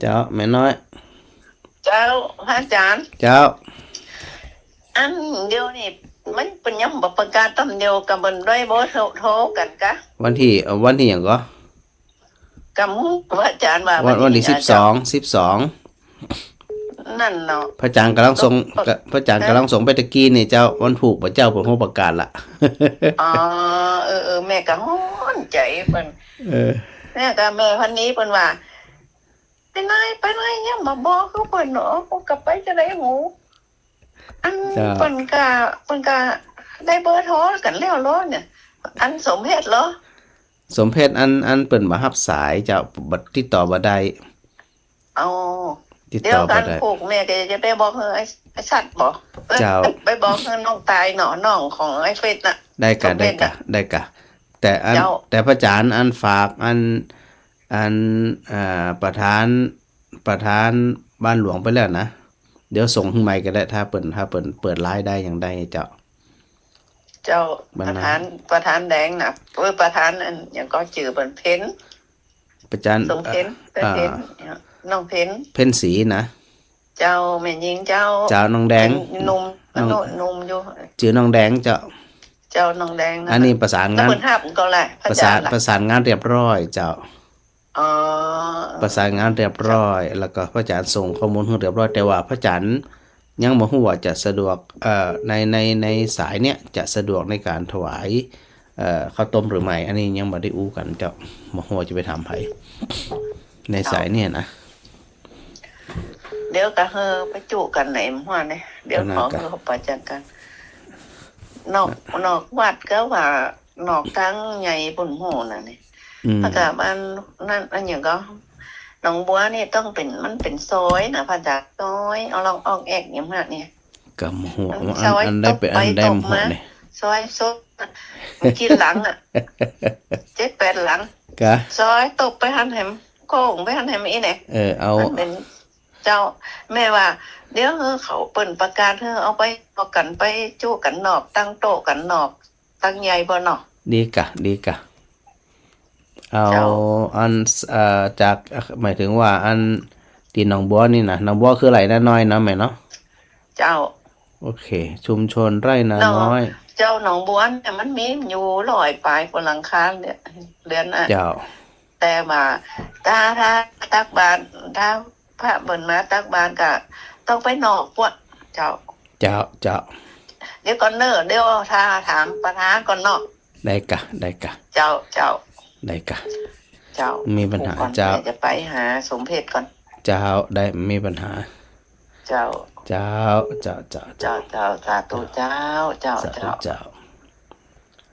เจ้าแม่น้อยเจ้าพระอาจารย์เจ้าอันเดียวนี่มันเป็นยังบประกาศตำเดียวกับเบิ่นด้วยบ่โทรกันกะวันที่อย่างก็กับพระอาจารย์ว่าวันที่12นั่นเนาะพระอาจารย์กำลังส่งพระอาจารย์กำลังส่งไปตะกี้นี่เจ้าวันผูกพระเจ้าเพิ่นโฮประกาศละอ๋อแม่ก็ฮ้อนใจเพิ่นแม่ก็แม่พันนี้เพิ่นว่าไปไหนยังมาบอกเขาเพิ่นเนาะกูกลับไปจะได้หูอันเพิ่นก็ได้เบอร์โทรกันแล้วเหรอเนี่ยอันสมเพชเหรอสมเพชอันเปิ่นบ่รับสายเจ้าบัดติดต่อบ่ได้เอาติดเดี๋ยวกันผูกแม่ก็จะไปบอกไอ้สัตว์บอกเจ้าไปบอกน้องตายหนอน้องของไอ้เฟสน่ะได้กะแต่พระอาจารย์อันฝากอันประธานบ้านหลวงไปแล้วนะเดี๋ยวส่งขึ้นใหม่ก็ได้ถ้าเปิ่นเปิดไลน์ได้อย่างใดเจ้าประธานแดงน่ะประธานอันอย่างก็ชื่อเปิ้นเพ็ญประจันสมเพ็ญเป็นเพ็ญน้องเพ็ญสีนะเจ้าแม่หญิงเจ้าน้องแดงนุ่มอยู่ชื่อน้องแดงเจ้าน้องแดงอันนี้ประสานงานเพิ่นทับก็แหละประสานงานเรียบร้อยเจ้าอ๋อประสานงานเรียบร้อยแล้วก็พระอาจารย์ส่งข้อมูลให้เรียบร้อยแต่ว่าพระอาจารย์ยังบ่ฮู้ว่าจะสะดวกในสายเนี้ยจะสะดวกในการถวายข้าวต้มหรือไม่อันนี้ยังบ่ได้อู้กันเจ้าบ่ฮู้ว่าจะไปถามไผในสายเนี่ยนะเดี๋ยวก็ไปจุกันไหนมั่วเนี่ยเดี๋ยวขอเขาประจันกันนอกวัดก็ว่านอกทั้งใหญ่ปุ่นโหน่ะนี่ถ้ากับอันอย่างก็หนองบัวนี่ต้องมันเป็นซอยนะพระจักซอยเอาลองออกแอกอย่างมากเนี่ยกำหัวอันได้เป็นอันได้หมดเนี่ยซอยซดกินหลังอ่ะ7-8 หลังซอยตบไปหันแหมโค้งไปหันแหมอีไหนเอาเป็นเจ้าแม่ว่าเดี๋ยวเขาเปิ่นประกาศเอาไปเอากันไปจู้กันนอกตั้งโต๊ะกันนอกตั้งใหญ่บ่เนาะดีกะเอาอันจากหมายถึงว่าอันตีหนองบัวนี่นะหนองบัวคือไหลนาน้อยนะแม่เนาะเจ้าโอเคชุมชนไร่นาน้อยเจ้าหนองบัวเนี่ยมันมีอยู่100 ปลายบนหลังคาเนี่ยเรือนน่ะเจ้าแต่ว่าถ้าตักบานถ้าพระเบิ่นมาตักบานก็ต้องไปนอกพวกเจ้าเดี๋ยวก่อนเดี๋ยวถ้าถามประธานก่อนเนาะได้กะเจ้าได้กะเจ้ามีปัญหาเจ้าจะไปหาสมเพชก่อนเจ้าได้มีปัญหาเจ้าสาธุเจ้า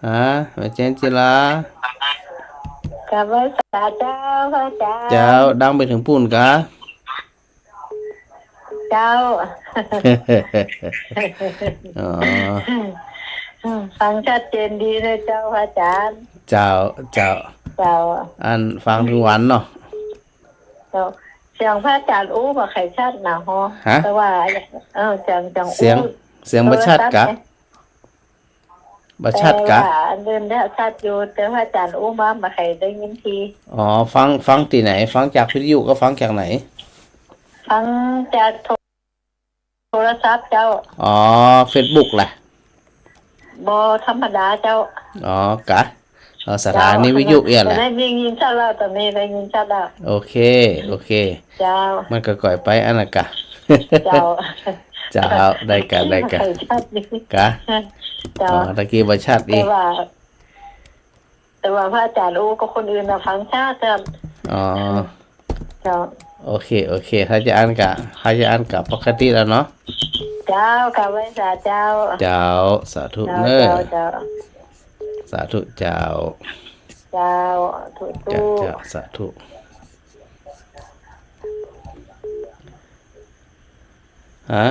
ฮะแม่เจนจิลากับว่าเจ้าพระอาจารย์เจ้าดังไปถึงปุ่นกะเจ้าอ๋อฟังชัดเจนดีเลยเจ้าพระอาจารย์เจ้าอันฟังทุกวันเนาะเสียงพระอาจารย์อู้บ่ใครชัดนะฮะแต่ว่าจังเสียงบ่ชัดกะบ่ชัดกะเดินได้ชัดอยู่แต่พระอาจารย์อู้มาบ่ใครได้ยินทีอ๋อฟังที่ไหนฟังจากวิทยุก็ฟังจากไหนฟังจากโทรศัพท์เจ้าอ๋อ Facebook ล่ะบ่ธรรมดาเจ้าอ๋อกะสถานีวิทยุแหละได้ยินชัดแล้วตอนนี้ได้ยินชัดแล้วโอเคเจ้ามันก็ก่อยไปอันน่ะกะเจ้าได้กะกะตะกี้บ่ชัดอีกแต่ว่าพระอาจารย์อู้ก็คนอื่นน่ะฟังชัดจ้ะอ๋อเจ้าโอเคถ้าจะอ่านกะปกติแล้วเนาะเจ้ากะไว้เจ้าสาธุเด้อสาธุเจ้าสาธุ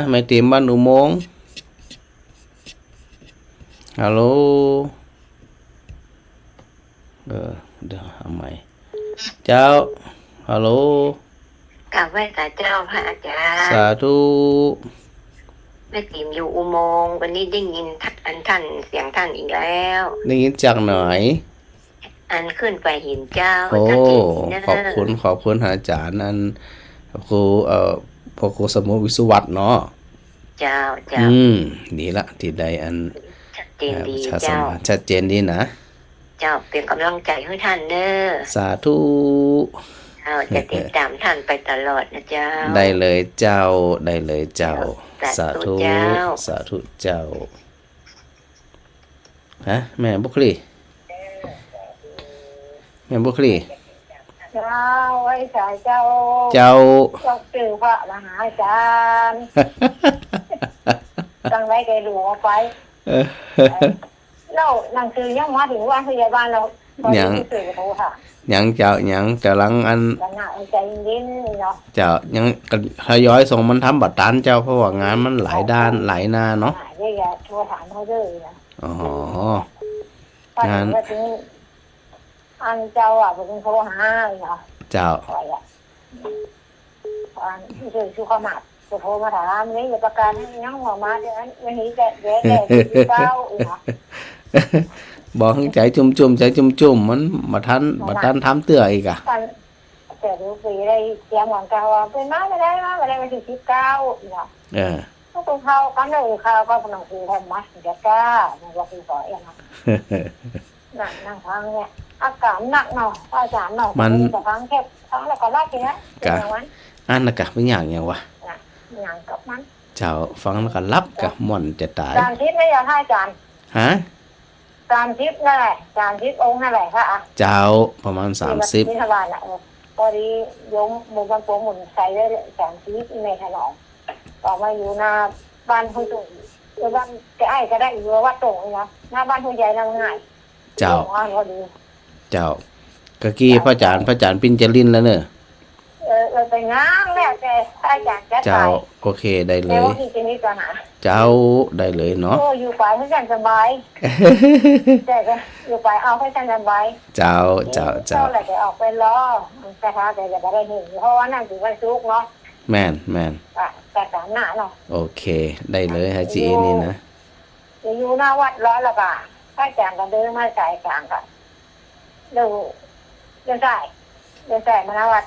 ไม่ตีมบ้านอุโมงค์ฮัลโหลเดี๋ยวทำไมเจ้าฮัลโหลกลับไว้เจ้าพระอาจารย์สาธุแม่ติ๋มอยู่อุโมงค์วันนี้ได้ยินท่านเสียงท่านอีกแล้วได้ยินจากไหนขึ้นไปเห็นเจ้าโอ้ขอบคุณอาจารย์ ครูพอครูสมุวิสุวัตเนาะ เจ้าเจ้า ดีละที่ได้อัน ชัดเจนดี ประชาสัม เจ้า พันธ์ชัดเจนดีนะ เจ้าเป็นกำลังใจให้ท่านเด้อ สาธุ เจ้าจะติดตามท่านไปตลอดนะเจ้า ได้เลยเจ้าได้เลยเจ้า สาธุเจ้า สาธุเจ้าฮะแม่บุคลีแม่บุคลี เจ้าไว้สายเจ้า เจ้า สื่อพระมหาอาจารย์ตั้งไว้ใจหลวงไปเราหนังสือยังมาถึงวันพยาบาลเรายังสื่อโทรค่ะ ยังเจ้ายังกำลังอัน ใจเย็นเนาะ เจ้ายังทยอยส่งมันทำบัตรตันเจ้าเพราะว่างานมันหลายด้านหลายหน้าเนาะ นี่อย่าโทรถามเขาเลยนะ อ๋องาน อันเจ้าอ่ะเป็นโทรหาเนาะ เจ้า อันที่ชื่อขมัดจะโทรมาถามนี่อย่าประกันให้ยังหัวมาเดี๋ยวนั้นวันนี้แก่เก้าเนาะ บอกให้ใจจุ่มใจจุ่มมันมาทันทำเตื้ออีกอ่ะ แต่ดูปีได้เตรียมหวังกาวเป็นมาไม่ได้มาถึง19เนาะก็ต้องเข้ากันเลยเข้าก็กำลังคือทำมาจะกล้ามันก็คือต่ออย่างนั้นนั่งฟังเนี่ยอากาศหนักเนาะอาจารย์เนาะมันจะฟังแค่ฟังแล้วก็ลากทีนะอันน่ะกะเป็นอย่างวะ อย่างกับมัน เจ้าฟังแล้วก็รับกะม่อนจะตาย จานทิพย์ไม่อยากให้อาจารย์ ฮะ จานทิพย์นั่นแหละจานทิพย์องค์นั่นแหละค่ะ เจ้าประมาณ30นี่ทบาลอ่ะพอดียมมือบางตัวหมุนใส่ได้จานทิพย์ในถนนต่อมาอยู่หน้าบ้านผู้สูงหรือบ้านแกไอ้ก็ได้อยู่วัดตรงเนาะหน้าบ้านผู้ใหญ่นั่งง่าย เจ้าก็กี้พระอาจารย์ปินจรินแล้วเนอะ ไปงานแล้วแต่อาจารย์จะไป เจ้าโอเคได้เลย แล้วที่จะมีปัญหา เจ้าได้เลยเนาะ อยู่ไปให้ฉันสบายแต่ก็อยู่ไปเอาให้ฉันสบาย เจ้าแหละจะออกไปล้อแต่ถ้าแต่จะได้เห็นเพราะว่านั่นถือว่าซุกเนาะแม่นแต่สามหน้าเนาะโอเคได้เลยฮะจีนี่นะ อยู่หน้าวัดร้อยละบาทอาจารย์ก็เดินมาสายกลางกันเดินสายมาหน้าวัด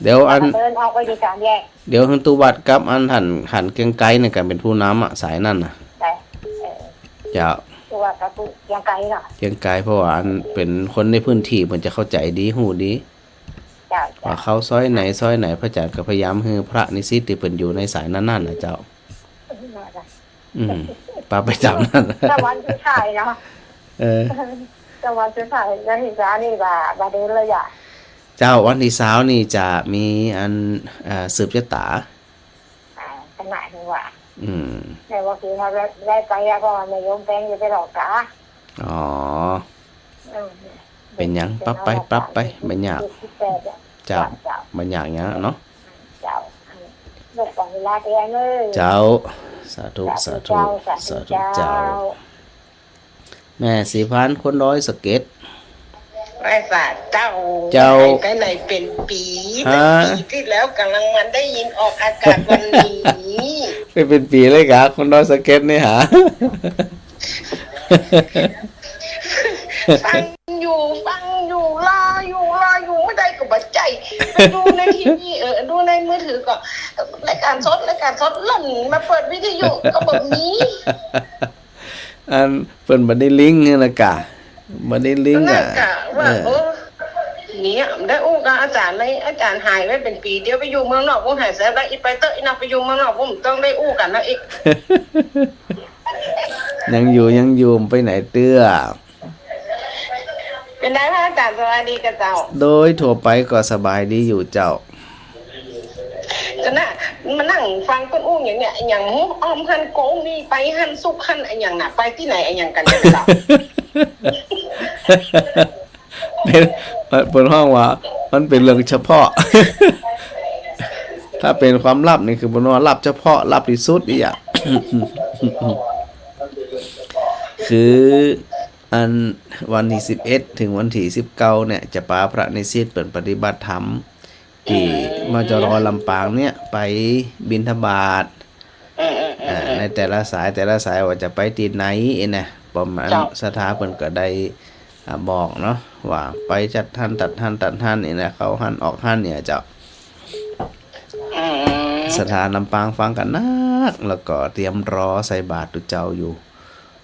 เดี๋ยวอันเดินออกไปดู3แยกเดี๋ยวหันตุวัดกับอันหันเกียงไกลในการเป็นผู้นำอ่ะสายนั่นน่ะเจ้าตุวัดกับเกียงไกลเนาะเกียงไกลเพราะว่าอันเป็นคนในพื้นที่มันจะเข้าใจดีหูดีว่าเขาซอยไหนพระอาจารย์ก็พยายามให้พระนิสิตที่เพิ่นอยู่ในสายนั้นๆน่ะเจ้าปาไปจำนั่นตะวันสุดท้ายเนาะตะวันสุดท้ายแล้วที่ร้านนี่บาเดินเลยอ่ะเจ้าวันที่20นี่จะมีอันสืบชะตาขนาดนี้ว่าแต่ว่าคือถ้าได้ไปแล้วก็ไม่ยอมแปลงจะไปหลอกกะอ๋อเป็นหยังปรับไปไม่ยากเจ้าไม่ยากหยังเนาะเจ้าลูกของเวลาเองเอ้ยเจ้าสาธุเจ้าแม่สีพันคนร้อยสเก็ตไม่ฝาดเจ้าไปไหนเป็นปีที่แล้วกำลังมันได้ยินออกอากาศวันนี้เป็นปีเลยกะคนร้อยสเก็ตนี่หาฟังอยู่รออยู่ไม่ได้กับบัดใจไปดูในทีวีดูในมือถือก็รายการสดหล่นมาเปิดวิทยุก็แบบนี้อันเปิดบันไดลิงก์นี่นะกะบันไดลิงก์ว่าเนี่ยได้อู้กับอาจารย์เลยอาจารย์หายไว้เป็นปีเดียวไปอยู่เมืองนอกผมหายเสียแล้วอีไปเตอร์อีนักไปอยู่เมืองนอกผมต้องได้อู้กันนะอีกยังอยู่ไปไหนเตื้อเป็นไงพระอาจารย์สบายดีกับเจ้าโดยทั่วไปก็สบายดีอยู่เจ้าก็น่ะมานั่งฟังคนอู้อย่างเนี้ยอย่างอ้อมหันโกงนี่ไปหันซุกหันอย่างน่ะไปที่ไหนอย่างกันจะเล่าเป็นห้องว่ามันเป็นเรื่องเฉพาะถ้าเป็นความลับนี่คือบนว่าลับเฉพาะลับที่สุดอีอ่ะคืออันวันที่11ถึงวันที่19เนี่ยจะพาพระนิสิตเปิดปฏิบัติธรรมที่มจร.ลำปางเนี่ยไปบิณฑบาตในแต่ละสายว่าจะไปที่ไหนนะประมาณสถาเพิ่นก็ได้บอกเนาะว่าไปจัดท่านตัดท่านนี่นะเขาหั่นออกหั่นเนี่ยเจ้า สถานลำปางฟังกันนักแล้วก็เตรียมรอใส่บาตรตุเจ้าอยู่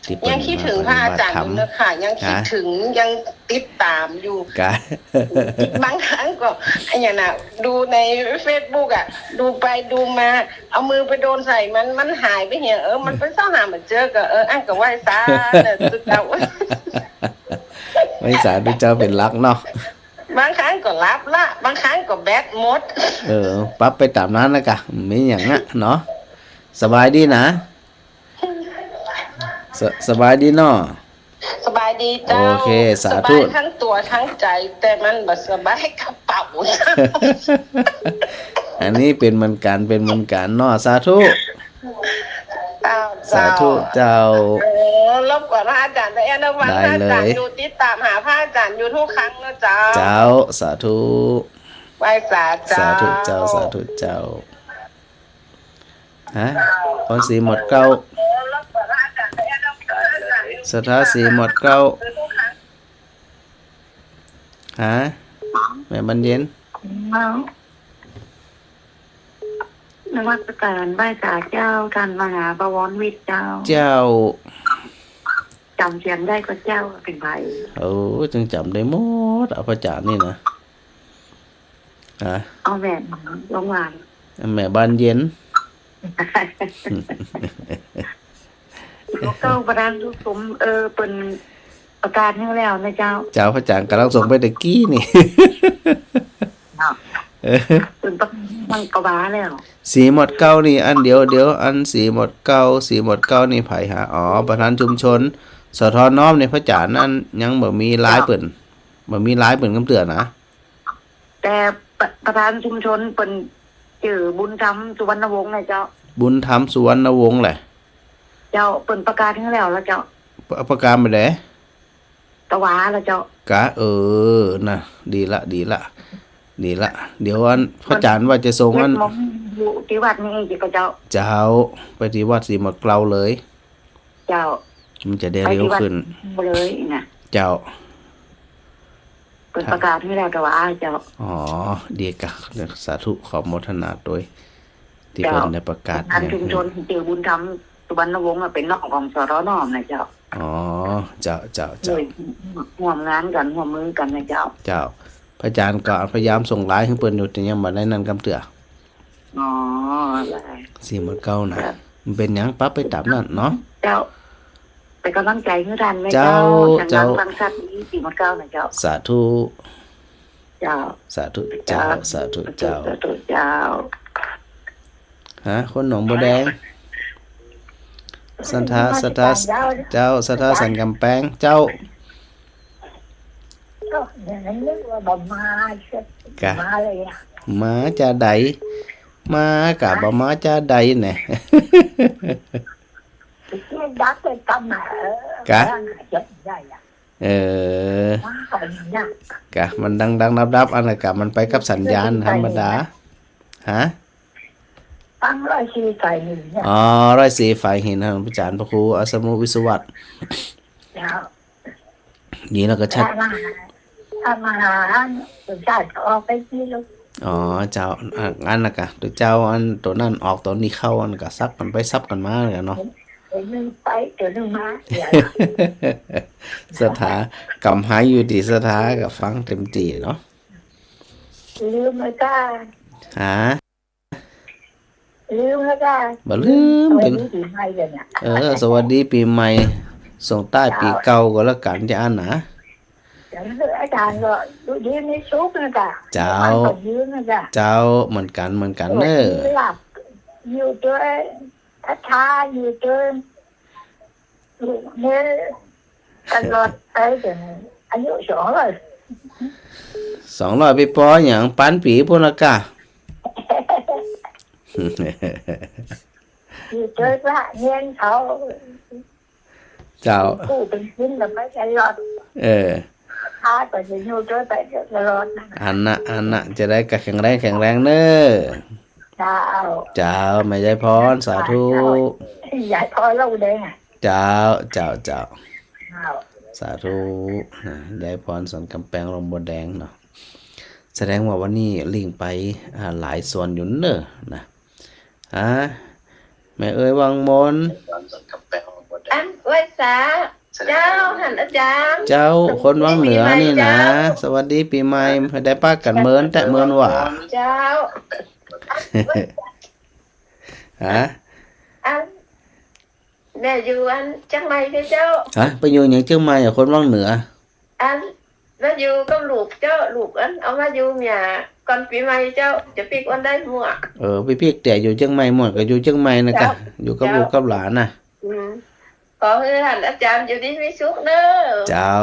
ที่เปิ้ ยั น งคิดถึงพ มา ระ ป อา ฏิบัติ จารย์ ธร อ รม ยู่นะคะยังคิดถึงยังติดตามอยู่ กะ บางครั้งก็ไอ้เนี่ยน่ะดูใน Facebook อ่ะดูไปดูมาเอามือไปโดนใส่มันหายไปเหี่ยมันไปซ่อหามันเจอก็อันก็ไหว้ซาเนี่ยตุเจ้า ไม่สาธุเจ้าเป็นรักเนาะ บางครั้งก็รับละบางครั้งก็แบตหมด ปั๊บไปตามนั้นนะกะไม่อย่างอ่ะเนาะสบายดีนะสบายดีเนาะ สบายดีเจ้า โอเคสาธุ บายทั้งตัวทั้งใจแต่มันบ่สบายกระเป๋า อันนี้เป็นเหมือนกันเนาะสาธุ สาธุเจ้าร บกวนพระอาจารย์แต่ระวังพระอาจารย์อยู่ติดตามหาพระอาจารย์อยู่ทุกครั้งนะเจ้า เจ้าสาธุ ไหว้สาเจ้า สาธุเจ้าสาธุเจ้าฮะคนสีหมดเก้าสถาสีหมดเก้าฮะแม่บรรเย็น นวัตการไหว้สาเจ้าท่านมหาบวรวิทย์เจ้า เจ้า จำเสียงได้ก็เจ้าเป็นไผ จึงจำได้หมดเอาพระจารย์นี่นะฮะ เอาแหวนลงหวาน แม่บานเย็น เจ้าประธานทุกสมเป็นประกาศให้แล้วนะเจ้า เจ้าพระจารย์กำลังส่งไปตะกี้นี่ เป็นมันกว้าแล้ว สีหมดเก้านี่อันเดียวอันสีหมดเก้านี่ไผหาประธานชุมชนสทน้อมในพระจารย์นั้นยังบ่มีหลายเปิ่นกำเตือนนะ แต่ประธานชุมชนเป็นจื่อบุญธรรมสุวรรณวงศ์นะเจ้า บุญธรรมสุวรรณวงศ์แหละ เจ้าเป็นประกาศให้แล้วแล้วเจ้า ประการไปไหน ตะวาแล้วเจ้าก ะน่ะดีละเดี๋ยวอันพระอาจารย์ว่าจะส่งอัน มอยู่ที่วัดนี้จิก็เจ้า เจ้าไปที่วัดสีหมดเกลาเลย เจ้า มันจะได้เร็วขึ้น ไปเลยนะ เจ้า เป็นประกาศให้แล้วตะวาเจ้า ดีกะสาธุขอโมทนาโดยที่เพิ่นได้ประกาศ ทางชุมชนจื่อบุญธรรมสุวรรณวงศ์เป็นนอกของสรนอมนะเจ้า เจ้า เลยห่วมงานกันห่วมมือกันนะเจ้า เจ้าพระอาจารย์ก็พยายามส่งไลน์ให้เพิ่นอยู่แต่ยังบ่ได้นั่นกำเตือ ได้ สีหมดเก้านะมันเป็นหยังปั๊บไปตามนั่นเนาะ เจ้าเป็นกำลังใจให้ท่านไหม เจ้า เจ้าทางชาตินี้4-9นะเจ้า สาธุ เจ้า สาธุเจ้าสาธุเจ้า เจ้า คนหนองบัวแดงสันทาเจ้าสันทาสันกำแพงเจ้า ก็อย่างนั้นนึกว่าบ่มาเลยอ่ะ มาจะใดมากะบ่มาจะใดแหน่ ที่ดักไปกำมาจะได้อ่ะมาก่อนนะ กะมันดังดับอันนั้นกะมันไปกับสัญญาณธรรมดาฮะ ตั้งร้อยชีใส่หนึ่งเนี่ย ร้อยสีฝ่ายหินท่านพระอาจารย์พระครูอัสมุวิศวัตนี่แล้วก็ชัด ถ้ามาหาสุชาติออกไปที่ลูก เจ้าอันน่ะกะตัวเจ้าอันตัวนั้นออกตัวนี้เข้าอันก็ซับกันไปซับกันมาเลยเนาะ เดี๋ยวนึงไปเดี๋ยวนึงมา สถากำหายอยู่ที่สถากับฟังเต็มที่เนาะ ลืมเลยจ้า ฮะ ลืมแล้วจ้า บ่ลืมเป็น ปีใหม่เลยเนี่ย สวัสดีปีใหม่ส่งใต้ปีเก่าก็แล้วกันจะอันนะ เดี๋ยวอาจารย์ก็ดูดีไม่ชุกนะจ้ะ เจ้า ยืนนะจ้ะ เจ้าเหมือนกันเด้อ หลับอยู่ด้วยช้าอยู่ด้วยเนี่ยตลอดไปจนอายุ200ไปปอหยังปันปีพุ่นละกะ อยู่ด้วยพระเนียนเขา เจ้า กู้เป็นชิ้นแล้วไม่ตลอดช้าก็จะอยู่ด้วยไปตลอดนะ อันน่ะจะได้กะแข็งแรงเด้อ เจ้า แม่ยายพรสาธุ ยายพอเล่าได้ไง เจ้า เจ้า สาธุยายพรสอนกำแพงลงบัวแดงเนาะแสดงว่าวันนี้ลิงไปหลายส่วนอยู่เนอะนะ ฮะแม่เอ้ยวังมน อันไว้สาเจ้าท่านอาจารย์ เจ้าคนวังเหนือนี่นะสวัสดีปีใหม่ได้ป้ากันเมินแต่เมินหว่า เจ้า ฮะ อันแม่อยู่อันจังไหนเด้อเจ้า ฮะไปอยู่อย่างเชียงใหม่คนวังเหนือ อันแล้วอยู่กับลูกเจ้าลูกอันเอามาอยู่เมียก่อนปีใหม่เจ้าจะปีกวันได้มั่ว พี่พี่แต่อยู่เชียงใหม่หมดก็อยู่เชียงใหม่นะกะอยู่กับลูกกับหลานน่ะ ขอให้ท่านอาจารย์อยู่ดีมีสุขเด้อ เจ้า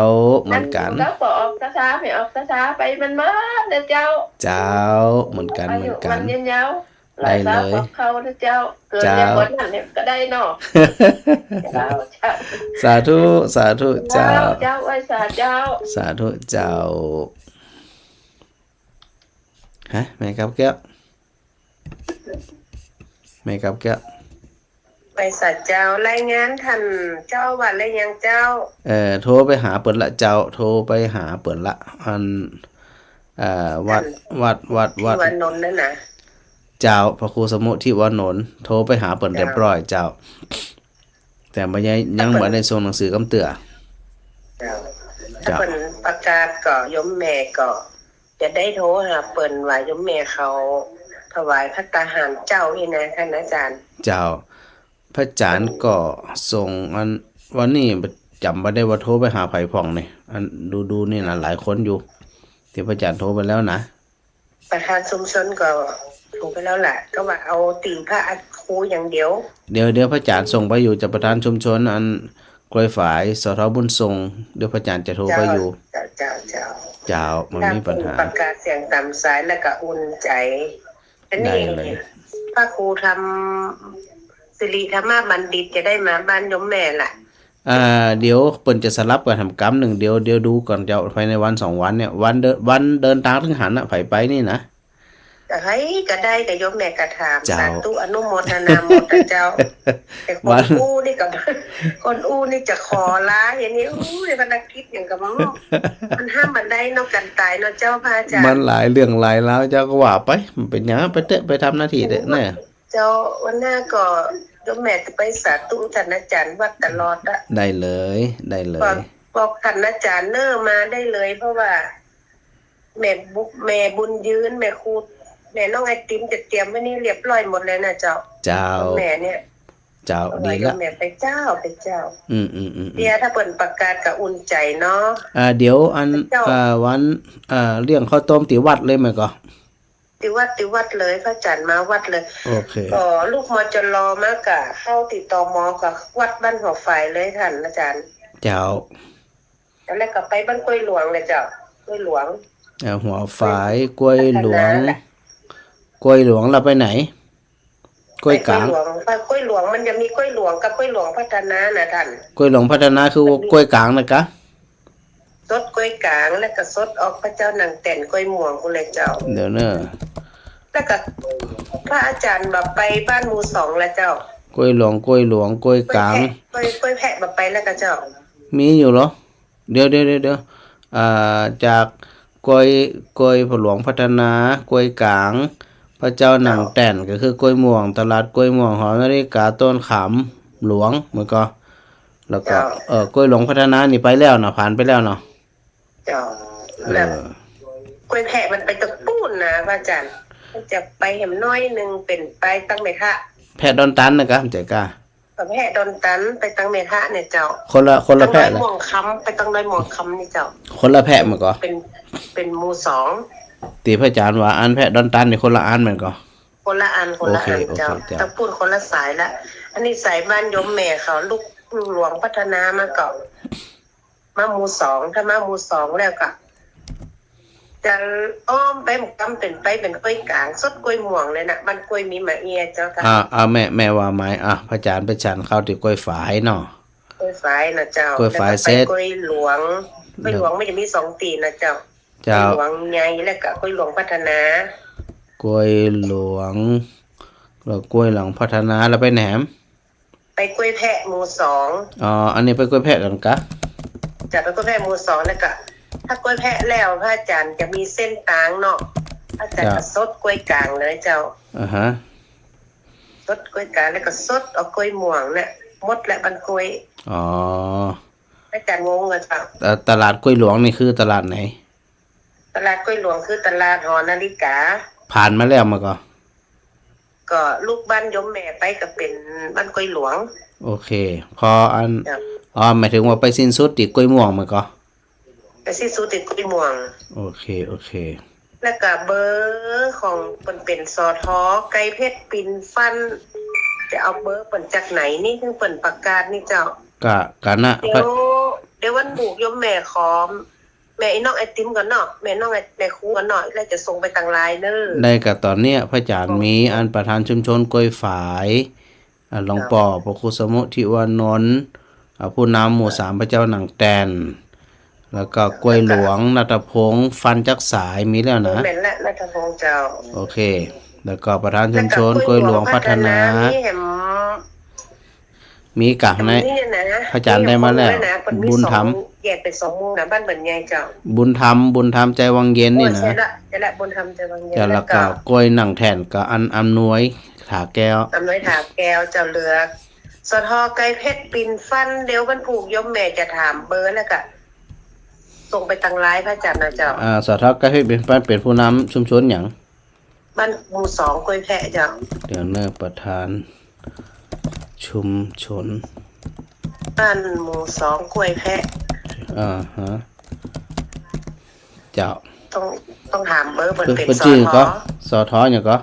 เหมือนกัน แล้วก็ออกกระซาไม่ออกกระซาไปมันเมื่อเด้อเจ้า เจ้าเหมือนกันเหมือนกั มัน นยาวๆหลายสาวของเขาเด้อเจ้าเกิดในคนนั้นเนี่ยก็ได้เนาะเจ้า สาธุสาธุเจ้า เจ้าไว้สาเจ้า สาธุเจ้าฮะแม่กับแก้วแม่กับแก้ว ไปสัตว์เจ้ารายงานท่านเจ้าวัดอะไรยังเจ้า โทรไปหาเปิดละเจ้าโทรไปหาเปิดละอันวัด ที่วันนนท์นั่นนะ เจ้าพระครูสมุที่วัดโนนโทรไปหาเปิดเรียบร้อยเจ้า แต่บ่ยังบ่ได้ส่งหนังสือกำเตือ ถ้าเปิ่นประกาศก็ยมแม่ก็จะได้โทรหาเปิ่นว่ายมแม่เขาถวายพระตาหารเจ้านี่นะท่านอาจารย์ เจ้าพระอาจารย์ก็ส่งอันวันนี้จำบ่ได้ว่าโทรไปหาไผพ่องนี่อันดูนี่นะหลายคนอยู่ที่พระอาจารย์โทรไปแล้วนะ ประธานชุมชนก็ถูกไปแล้วแหละก็ว่าเอาตีพระครูอย่างเดียว เดี๋ยวพระอาจารย์ส่งไปอยู่จากประธานชุมชนอันกล้วยฝายสทบุญทรงเดี๋ยวพระอาจารย์จะโทรไปอยู่ เจ้า มันมีปัญหา ประกาศเสียงต่ำสายแล้วก็อุ่นใจอันนี้ ได้เลย พระครูทำสิริธรรมบัณฑิตจะได้มาบ้านยมแม่ล่ะ เดี๋ยวเปิ้นจะสลับกันทำกรรมหนึ่งเดี๋ยวดูก่อนเจ้าภายในวัน2 วันเนี่ยวันเดินทางถึงหันน่ะไผไปนี่นะ ก็ให้ก็ได้ก็ยกแม่กระถาม เจ้า สาธุอนุโมทนาโมทเจ้าแต่คนอู้นี่กับคนอู้นี่จะขอลาอย่างนี้อู้ในพนักกิจอย่างกับมันห้ามมันได้เนอกกันตายเนาะเจ้าพระอาจารย์ มันหลายเรื่องหลายแล้วเจ้าก็ว่าไปมันเป็นหยังไปเตะไปทำหน้าที่เด้อเนี่ย เจ้าวันหน้าก็ยกแม่จะไปสาธุท่านอาจารย์วัดตลอดอะ ได้เลยได้เลย บอกท่านอาจารย์เนอมาได้เลย เพราะว่าแม่บุญยืนแม่ครูแม่น้องไอติมจะเตรียมไว้นี่เรียบร้อยหมดเลยนะเจ้า เจ้า แม่เนี่ย เจ้าดีละ แม่ไปเจ้า อืม เดี๋ยวถ้าเปิ่นประกาศก็อุ่นใจเนาะ เดี๋ยวอันวันเรื่องข้าวต้มติวัดเลยไหมก็ ติวัดเลยพระอาจารย์มาวัดเลย โอเค ก็ลูกมจรมากะเข้าติดต่อมอกับวัดบ้านหัวไฟเลยท่านอาจารย์ เจ้า แล้วก็ไปบ้านกล้วยหลวงเลยเจ้ากล้วยหลวง หัวฝายกล้วยหลวงเราไปไหนกล้วยกลาง กล้วยหลวงมันจะมีกล้วยหลวงกับกล้วยหลวงพัฒนานะท่าน กล้วยหลวงพัฒนาคือกล้วยกลางนะกะ สดกล้วยกลางแล้วก็สดออกพระเจ้าหนังแต่นกล้วยม่วงกูเลยเจ้า เดี๋ยวเนอะ แล้วก็พระอาจารย์แบบไปบ้านหมู่2แล้วเจ้าก ล้วยหลวงกล้วยกลาง กล้วยแพะแบบไปแล้วก็เจ้า มีอยู่เหรอเดี๋ยวจากกล้วยหลวงพัฒนากล้วยกลางพระเจ้าหนังแต่นก็คือกล้วยม่วงตลาดกล้วยม่วงหอนาฬิกาต้นขามหลวงเหมือนก็แล้วก็กล้วยหลวงพัฒนานี่ไปแล้วเนาะผ่านไปแล้วเนาะ เจ้าแล้วกล้วยแพะมันไปตะปูนนะพระอาจารย์มันจะไปเห็มน้อยนึงเป็นไปตั้งเมฆะ แพะดอนตันนะครับใจกล้า แพะดอนตันไปตั้งเมฆะเนี่ยเจ้า คนละแพะ ตั้ง เลย หม่องค้ำไปตั้งน้อยหม่องค้ำนี่เจ้า คนละแพะเหมือนก็ เป็นหมู่2ตีพระอาจารย์ว่าอันแพะดอนตันนี่คนละอันเหมือนก็ คนละอันเจ้า โอเค ตะปูนคนละสายละอันนี้สายบ้านยมแม่เขาลูกหลวงพัฒนามาเกาะมาหมู่2ถ้ามาหมู่2แล้วก็จะอ้อมไปหมู่กำเป็นกล้วยกลางสดกล้วยม่วงเลยนะมันกล้วยมีมาเอียเจ้าค่ะ แม่ว่าไหมพระอาจารย์ไปฉันเข้าที่กล้วยฝายเนาะ กล้วยฝายนะเจ้าก ล้วยฝายเสร็จ กล้วยหลวงไม่จะมี2ตีนะเจ้ากล้วยหลวงใหญ่แล้วก็กล้วยหลวงพัฒนาก ล้วยหลวงแล้วกล้วยหลวงพัฒนาแล้วไปแหนม ไปกล้วยแพะหมู่2อันนี้ไปกล้วยแพะกันกะ จะไปกล้วยแพะหมู่2แล้วก็ถ้ากล้วยแพะแล้วพระอาจารย์จะมีเส้นตางเนาะพระอาจารย์ก็สดกล้วยกลางเลยเจ้า ฮะ สดกล้วยกาแล้วก็สดเอากล้วยม่วงเนี่ยมดและบันกล้วย อ๋อ พระอาจารย์งงอะเจ้า ตลาดกล้วยหลวงนี่คือตลาดไหน ตลาดกล้วยหลวงคือตลาดหอนาฬิกา ผ่านมาแล้วมาก็ ก็ลูกบ้านยมแม่ไปก็เป็นบ้านกล้วยหลวง โอเค พออันหมายถึงว่าไปสิ้นสุดที่กล้วยม่วงมาก็ ไปสิ้นสุดติดกล้วยม่วง โอเคโอเค แล้วก็เบอร์ของเป็นสอทอไก่เพชรปินฟัน จะเอาเบอร์เปิ่นจากไหนนี่คือเปิ่นประกาศนี่เจ้า กะนะ เดี๋ยววันบุกยมแม่ขอแม่ไอ้น้องไอติมก่อนเนาะแม่น้องไอแม่ครูก่อนเนาะแล้วจะส่งไปทางไลน์เด้อ ได้กับตอนเนี้ยพระอาจารย์มีอันประธานชุมชนกล้วยฝายหลวงป่อพระครูสมุทิวานนท์ผู้นำหมู่3พระเจ้าหนังแตนแล้วก็กล้วยหลวงณัฐพงษ์ฟันจักสายมีแล้วนะ แม่นและนัทพงษ์เจ้า โอเค แล้วก็ประธานชุมชนกล้วยหลวงพัฒนามีกะในพระอาจารย์ได้มาแล้วบุญธรรม แยกเป็น2หมู่นะบ้านเบิ่นใหญ่เจ้า บุญธรรมใจวังเย็นนี่นะ ใช่ละบุญธรรมใจวังเย็น แล้วก็กล้วยหนังแทนก็อันอำนวยถาแก้ว อำนวยถาแก้วเจ้าเลือกสทอไก่เพชรปินฟันเดี๋ยวบรรผูกยมแม่จะถามเบอร์แล้วก็ส่งไปทางไลน์พระอาจารย์นะเจ้า สทก็ให้เป็นผู้นำชุมชนหยัง บ้านหมู่2กล้วยแพะเจ้า เดี๋ยวเนอประธานชุมชน บ้านหมู่2กล้วยแพะ ฮะเจ้า ต้องถามเบอร์เปิดเป็น เพิ่น ส ชื่อ ท ก็สทหยังก็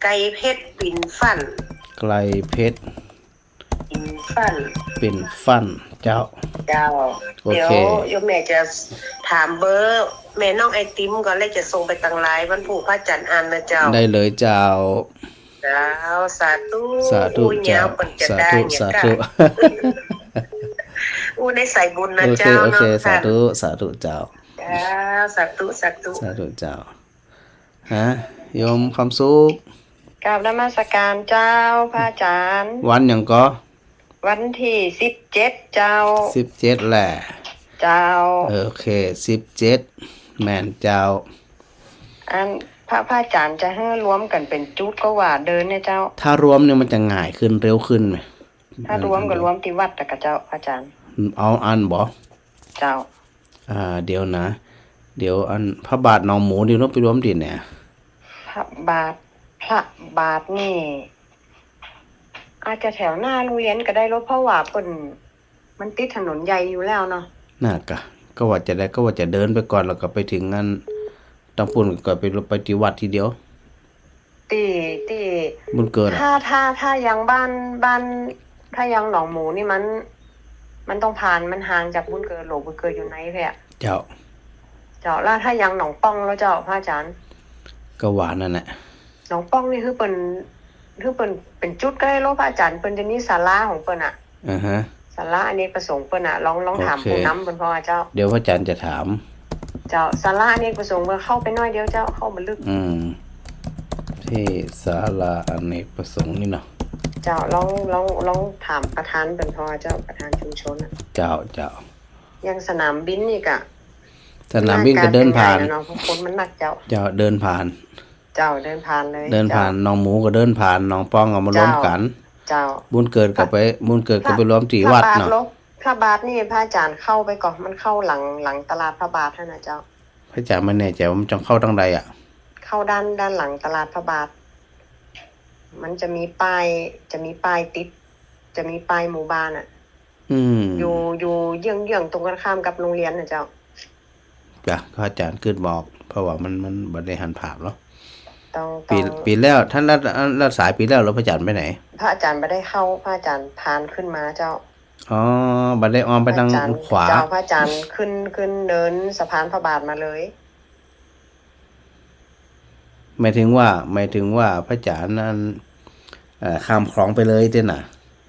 ไก่เพชรปินฟัน ไกลเพชร ปินฟัน เป็นฟันเจ้า เจ้า โอ เดี๋ยว เค โยมแม่จะถามเบอร์แม่น้องไอติมก่อนแล้วจะส่งไปทางไลน์บรรผูกพระจันทร์อันนะเจ้า ได้เลยเจ้า เจ้าสาธุ สาธุ เจ้า เจ้า เปิ่นจะ สา ได้ ธุ เนี่ย สา ค่ะ ธุ อู้ในใส่บุญนะ โอเค เจ้า โอเค น้อง สา ค่ะ ธุสาธุเจ้า เจ้าสาธุสาธุ สาธุเจ้าฮะโยมคำสุข กราบนมัสการเจ้าพระอาจารย์ วันหยังก็ วันที่17เจ้า 17แหละ เจ้า โอเค17แม่นเจ้า อันพระอาจารย์จะให้รวมกันเป็นจุดก็ว่าเดินเนี่ยเจ้า ถ้ารวมเนี่ยมันจะง่ายขึ้นเร็วขึ้นไหม ถ้ารวมก็รวมที่วัดแต่กับเจ้าพระอาจารย์ เอาอันบ่ เจ้า เดี๋ยวนะ เดี๋ยวอันพระบาทหนองหมูเดี๋ยวเราไปรวมดินเนี่ย พระบาทนี่ อาจจะแถวหน้าโรงเรียนก็ได้รถเพราะว่าเพิ่นมันติดถนนใหญ่อยู่แล้วเนาะ น่ากะก็ว่าจะได้ก็ว่าจะเดินไปก่อนแล้วก็ไปถึงงานต้องปุ่นก็ไปที่วัดทีเดียว ตี บุญเกิดอะ ถ้ายังบ้านถ้ายังหนองหมูนี่มันต้องผ่านมันห่างจากบุญเกิดหลวงบุญเกิดอยู่ไหนแพะ เจ้า เจ้าแล้วถ้ายังหนองป้องแล้วเจ้าพระอาจารย์ ก็หวานนั่นแหละ หนองป้องนี่คือเป็นจุดใกล้โลกพระอาจารย์เปิ้นจะมีศาลาของเปิ้นอ่ะ ฮะ ศาลาอเนกประสงค์เปิ้นอ่ะลองถาม โอเค ผู้นำเปิ้นเพราะว่าเจ้า เดี๋ยวพระอาจารย์จะถาม เจ้าศาลาอเนกประสงค์เปิ้นเข้าไปน้อยเดียวเจ้าเข้าบ่ลึก ที่ศาลาอเนกประสงค์นี่เนาะ เจ้าลองถามประธานเปิ้นเพราะว่าเจ้าประธานชุมชนอ่ะ เจ้า ยังสนามบินนี่ก็ สนามบินก็เดินผ่าน เนาะเพราะคนมันหนักเจ้า เจ้าเดินผ่าน เจ้าเดินผ่านเลย เดินผ่านหนองหมูก็เดินผ่านหนองป้องเอามารวมกัน เจ้า บุญเกิดก็ไปรวมที่วัดเนาะ พระบาทนี่พระอาจารย์เข้าไปก่อนมันเข้าหลังตลาดพระบาทนั่นน่ะเจ้า พระอาจารย์ไม่แน่ใจว่ามันจะเข้าทางใดอ่ะ เข้าด้านหลังตลาดพระบาท มันจะมีป้ายติด จะมีป้ายหมู่บ้านอ่ะ อยู่เยื้องตรงกันข้ามกับโรงเรียนน่ะเจ้า จ้ะพระอาจารย์ขึ้นบอก เพราะว่ามันบ่ได้หันภาพเนาะ ต้อง ปีแล้วท่านรัฐสายปีแล้วแล้วพระอาจารย์ไปไหน พระอาจารย์ไม่ได้เข้าพระอาจารย์พานขึ้นมาเจ้า อ๋อบัดได้ออมไปทางขวา เจ้าพระอาจารย์ขึ้นเดินสะพานพระบาทมาเลย หมายถึงว่าพระอาจารย์นั้นข้ามคลองไปเลยเด้น่ะ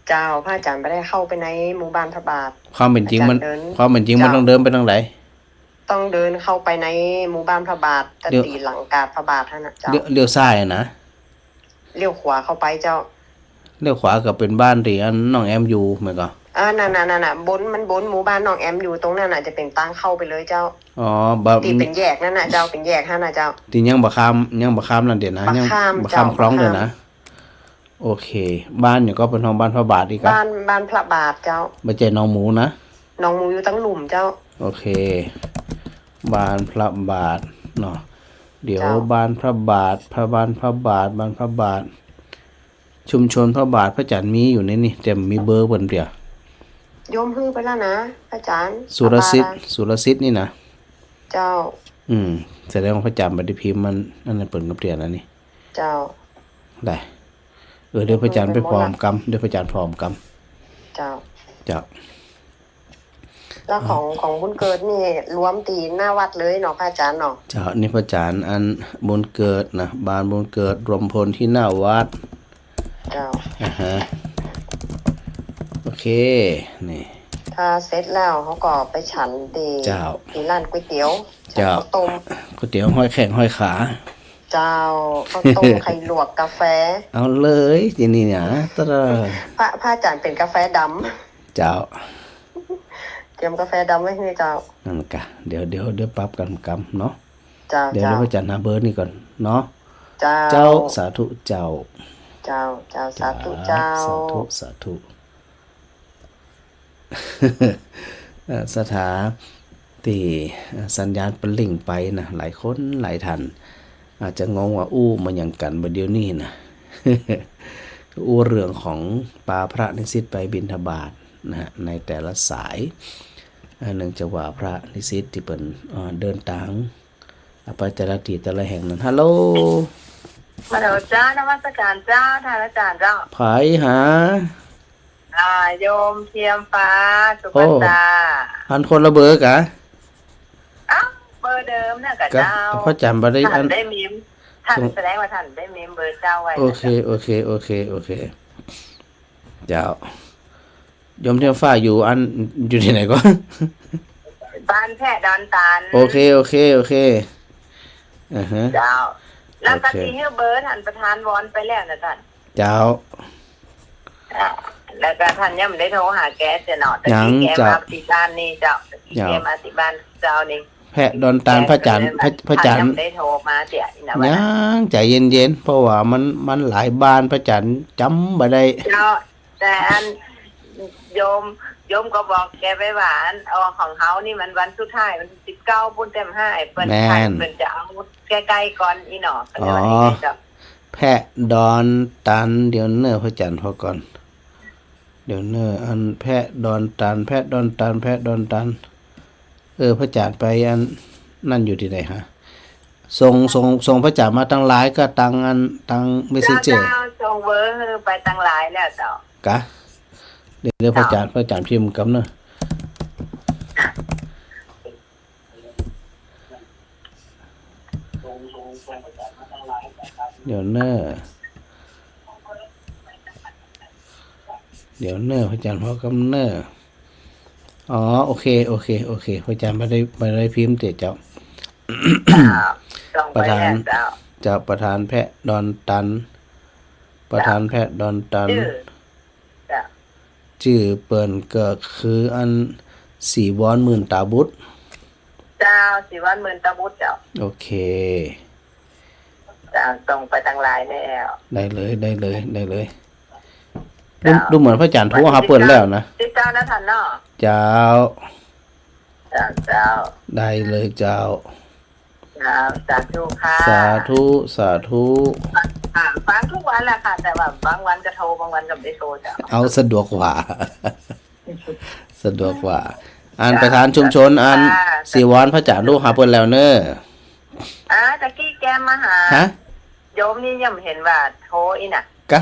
เจ้าพระอาจารย์ไม่ได้เข้าไปในหมู่บ้านพระบาท ความเป็นจริงมัน อาจารย์เดิน ต้องเดินไปทางไหน ต้องเดินเข้าไปในหมู่บ้านพระบาทตะ เดี๋ยว ตีหลังกาดพระบาทนั่นน่ะเจ้า เลี้ยวซ้ายอะนะ เลี้ยวขวาเข้าไปเจ้า เลี้ยวขวาก็เป็นบ้านที่อันน้องแอมอยู่เหมือนกัน นั่นบนหมู่บ้านน้องแอมอยู่ตรงนั้นน่ะจะเป็นทางเข้าไปเลยเจ้า อ๋อบ่ ตีเป็นแยกนั่นน่ะเจ้าเป็นแยกนั่นน่ะเจ้า ที่ยังบ่ข้ามนั่นเดี๋ยวนะ บ่ข้าม บ่ข้าม เจ้า คลอง บ่ข้าม เดี๋ยวนะ โอเค บ้านอยู่ก็เป็นห้องบ้านพระบาทอีกครับ บ้านพระบาทเจ้า ไม่ใช่น้องหมูนะ น้องหมูอยู่ตั้งหลุมเจ้า โอเค บ้านพระบาทเนาะเดี๋ยว เจ้า บ้านพระบาทบ้านพระบาทบ้านพระบาท ชุมชนพระบาทพระจันทร์มีอยู่ในนี่แต่มีเบอร์เพิ่นเดียว โยมฮื้อไปแล้วนะอาจารย์ สุรสิทธิ์นี่นะ เจ้า แสดงว่าพระจันทร์บัดนี้พิมพ์มันนั่นน่ะเปิ่นกับเรียนแล้วนี่ เจ้า ได้เดี๋ยวพระจันทร์ไปพร้อมกรรมเดี๋ยวพระจันทร์พร้อมกรรม เจ้า เจ้า แล้วของบุญเกิดนี่รวมตีหน้าวัดเลยเนาะพระอาจารย์เนาะ เจ้านี่พระจันทร์อันบุญเกิดนะบ้านบุญเกิดรวมพลที่หน้าวัด เจ้า โอเคนี่ ถ้าเสร็จแล้วเขาก็ไปฉันตี เจ้า ตีร้านก๋วยเตี๋ยว เจ้า ข้าวต้ม ก๋วยเตี๋ยวห้อยแข้งห้อยขา เจ้าข้าวต้ม ไข่ลวกกาแฟ เอาเลยทีนี้เนี่ยตะ พระอาจารย์เป็นกาแฟดำ เจ้า เตรียมกาแฟดำไว้ให้เจ้า นั่นกะเดี๋ยวปรับกันกรรมเนาะ เจ้า เดี๋ยวพระจันทร์หาเบอร์นี่ก่อนเนาะ เจ้า เจ้าสาธุเจ้า เจ้าสาธุเจ้า สาธุ สถาตีสัญญาณเป็นลิงไปนะหลายคนหลายท่านอาจจะงงว่าอู้มันอย่างกันบ่เดี๋ยวนี้นะ อู้เรื่องของปาพระนิสิตไปบิณฑบาตนะฮะในแต่ละสายเนื่องจากว่าพระนิสิตที่เป็นเดินทางไปแต่ละที่แต่ละแห่งนั้นฮัลโหล มาเดี๋ยวจ้านมัสการเจ้าท่านอาจารย์เจ้า ไผหา โยมเทียมฟ้าสุภัตตา อันคนละเบอร์กะ อ้าวเบอร์เดิมเนี่ยกับ กะ เจ้า พ่อจำบ่ได้ ท่า อั น น ได้มิมท่านแสดงว่าท่านได้มิมเบอร์เจ้าไว้นะ โอเคเจ้าโยมเทียมฟ้าอยู่อันอยู่ที่ไหนก่อน บ้านแพร่ดอนตัน โอเคฮะ เจ้า แล้วก็ โอเค ที่ให้เบอร์ท่านประธานวอนไปแล้วนะท่าน เจ้า แล้วก็ท่านยังไม่ได้โทรหาแกจะหนอแต่ ยัง ที่แก เจ้า มาที่บ้านนี่เจ้าที่แกมาที่บ้านเจ้านี่ แพะดอนตาลพระจันทร์พระจันท ท่านยั ร์ งไม่ได้โทรมาเสียอีกนะวัน ยั นั้น งใจเย็นๆเพราะว่ามันหลายบ้านพระจันทร์จำบ่ได้ เจ้าแต่อันโยมก็บอกแกไปว่าอันเอาของเขานี่มันวันสุดท้ายมัน19ปุ่นเต็ม5เปิ้นไทยเปิ้นจะเอาใกล้ๆก่อนอีหนอก็เลยว่าอย่างนี้เจ้า แพะดอนตันเดี๋ยวเนอพระจันทร์พอก่อนเดี๋ยวเนออันแพะดอนตันพระจันทร์ไปอันนั่นอยู่ที่ไหนฮะส่งพระจันทร์มาตั้งหลายก็ตั้งเมสเซจเจอร์ เจ้าส่งเบอร์ไปตั้งหลายแล้วเจ้าก ะเดี๋ยวพระจันทร์พิมพ์กับเนอะเดี๋ยวเนอพระจันทร์พอกำเนออ๋อโอเคพระจันทร์ไม่ได้พิมพ์เตะเจ้า ส่งไปแล้วเจ้า เจ้าประธานแพะดอนตัน ชื่อเจ้า ชื่อเปิ้นก็คืออันสีวอนหมื่นตาบุตร เจ้าสิวันหมื่นตะบุตรเจ้า โอเค เจ้าส่งไปตั้งหลายแล้ว ได้เลยดูเหมือนพระจันทร์โทรหาเปิ้นแล้วนะ ที่เจ้านะท่านเนาะ เจ้า เจ้า ได้เลยเจ้า สาธุค่ะ สาธุ ฟังทุกวันแหละค่ะ แต่ว่าบางวันก็โทรบางวันก็ไม่ได้โทรเจ้า เอาสะดวกกว่า อันประธานชุมชนอันสีวอนพระจันทร์ลูกหาเปิ้นแล้วเนอะ ตะกี้แกมาหา ฮะ โยมนี่ยังเห็นว่าโทรอีน่ะ กะ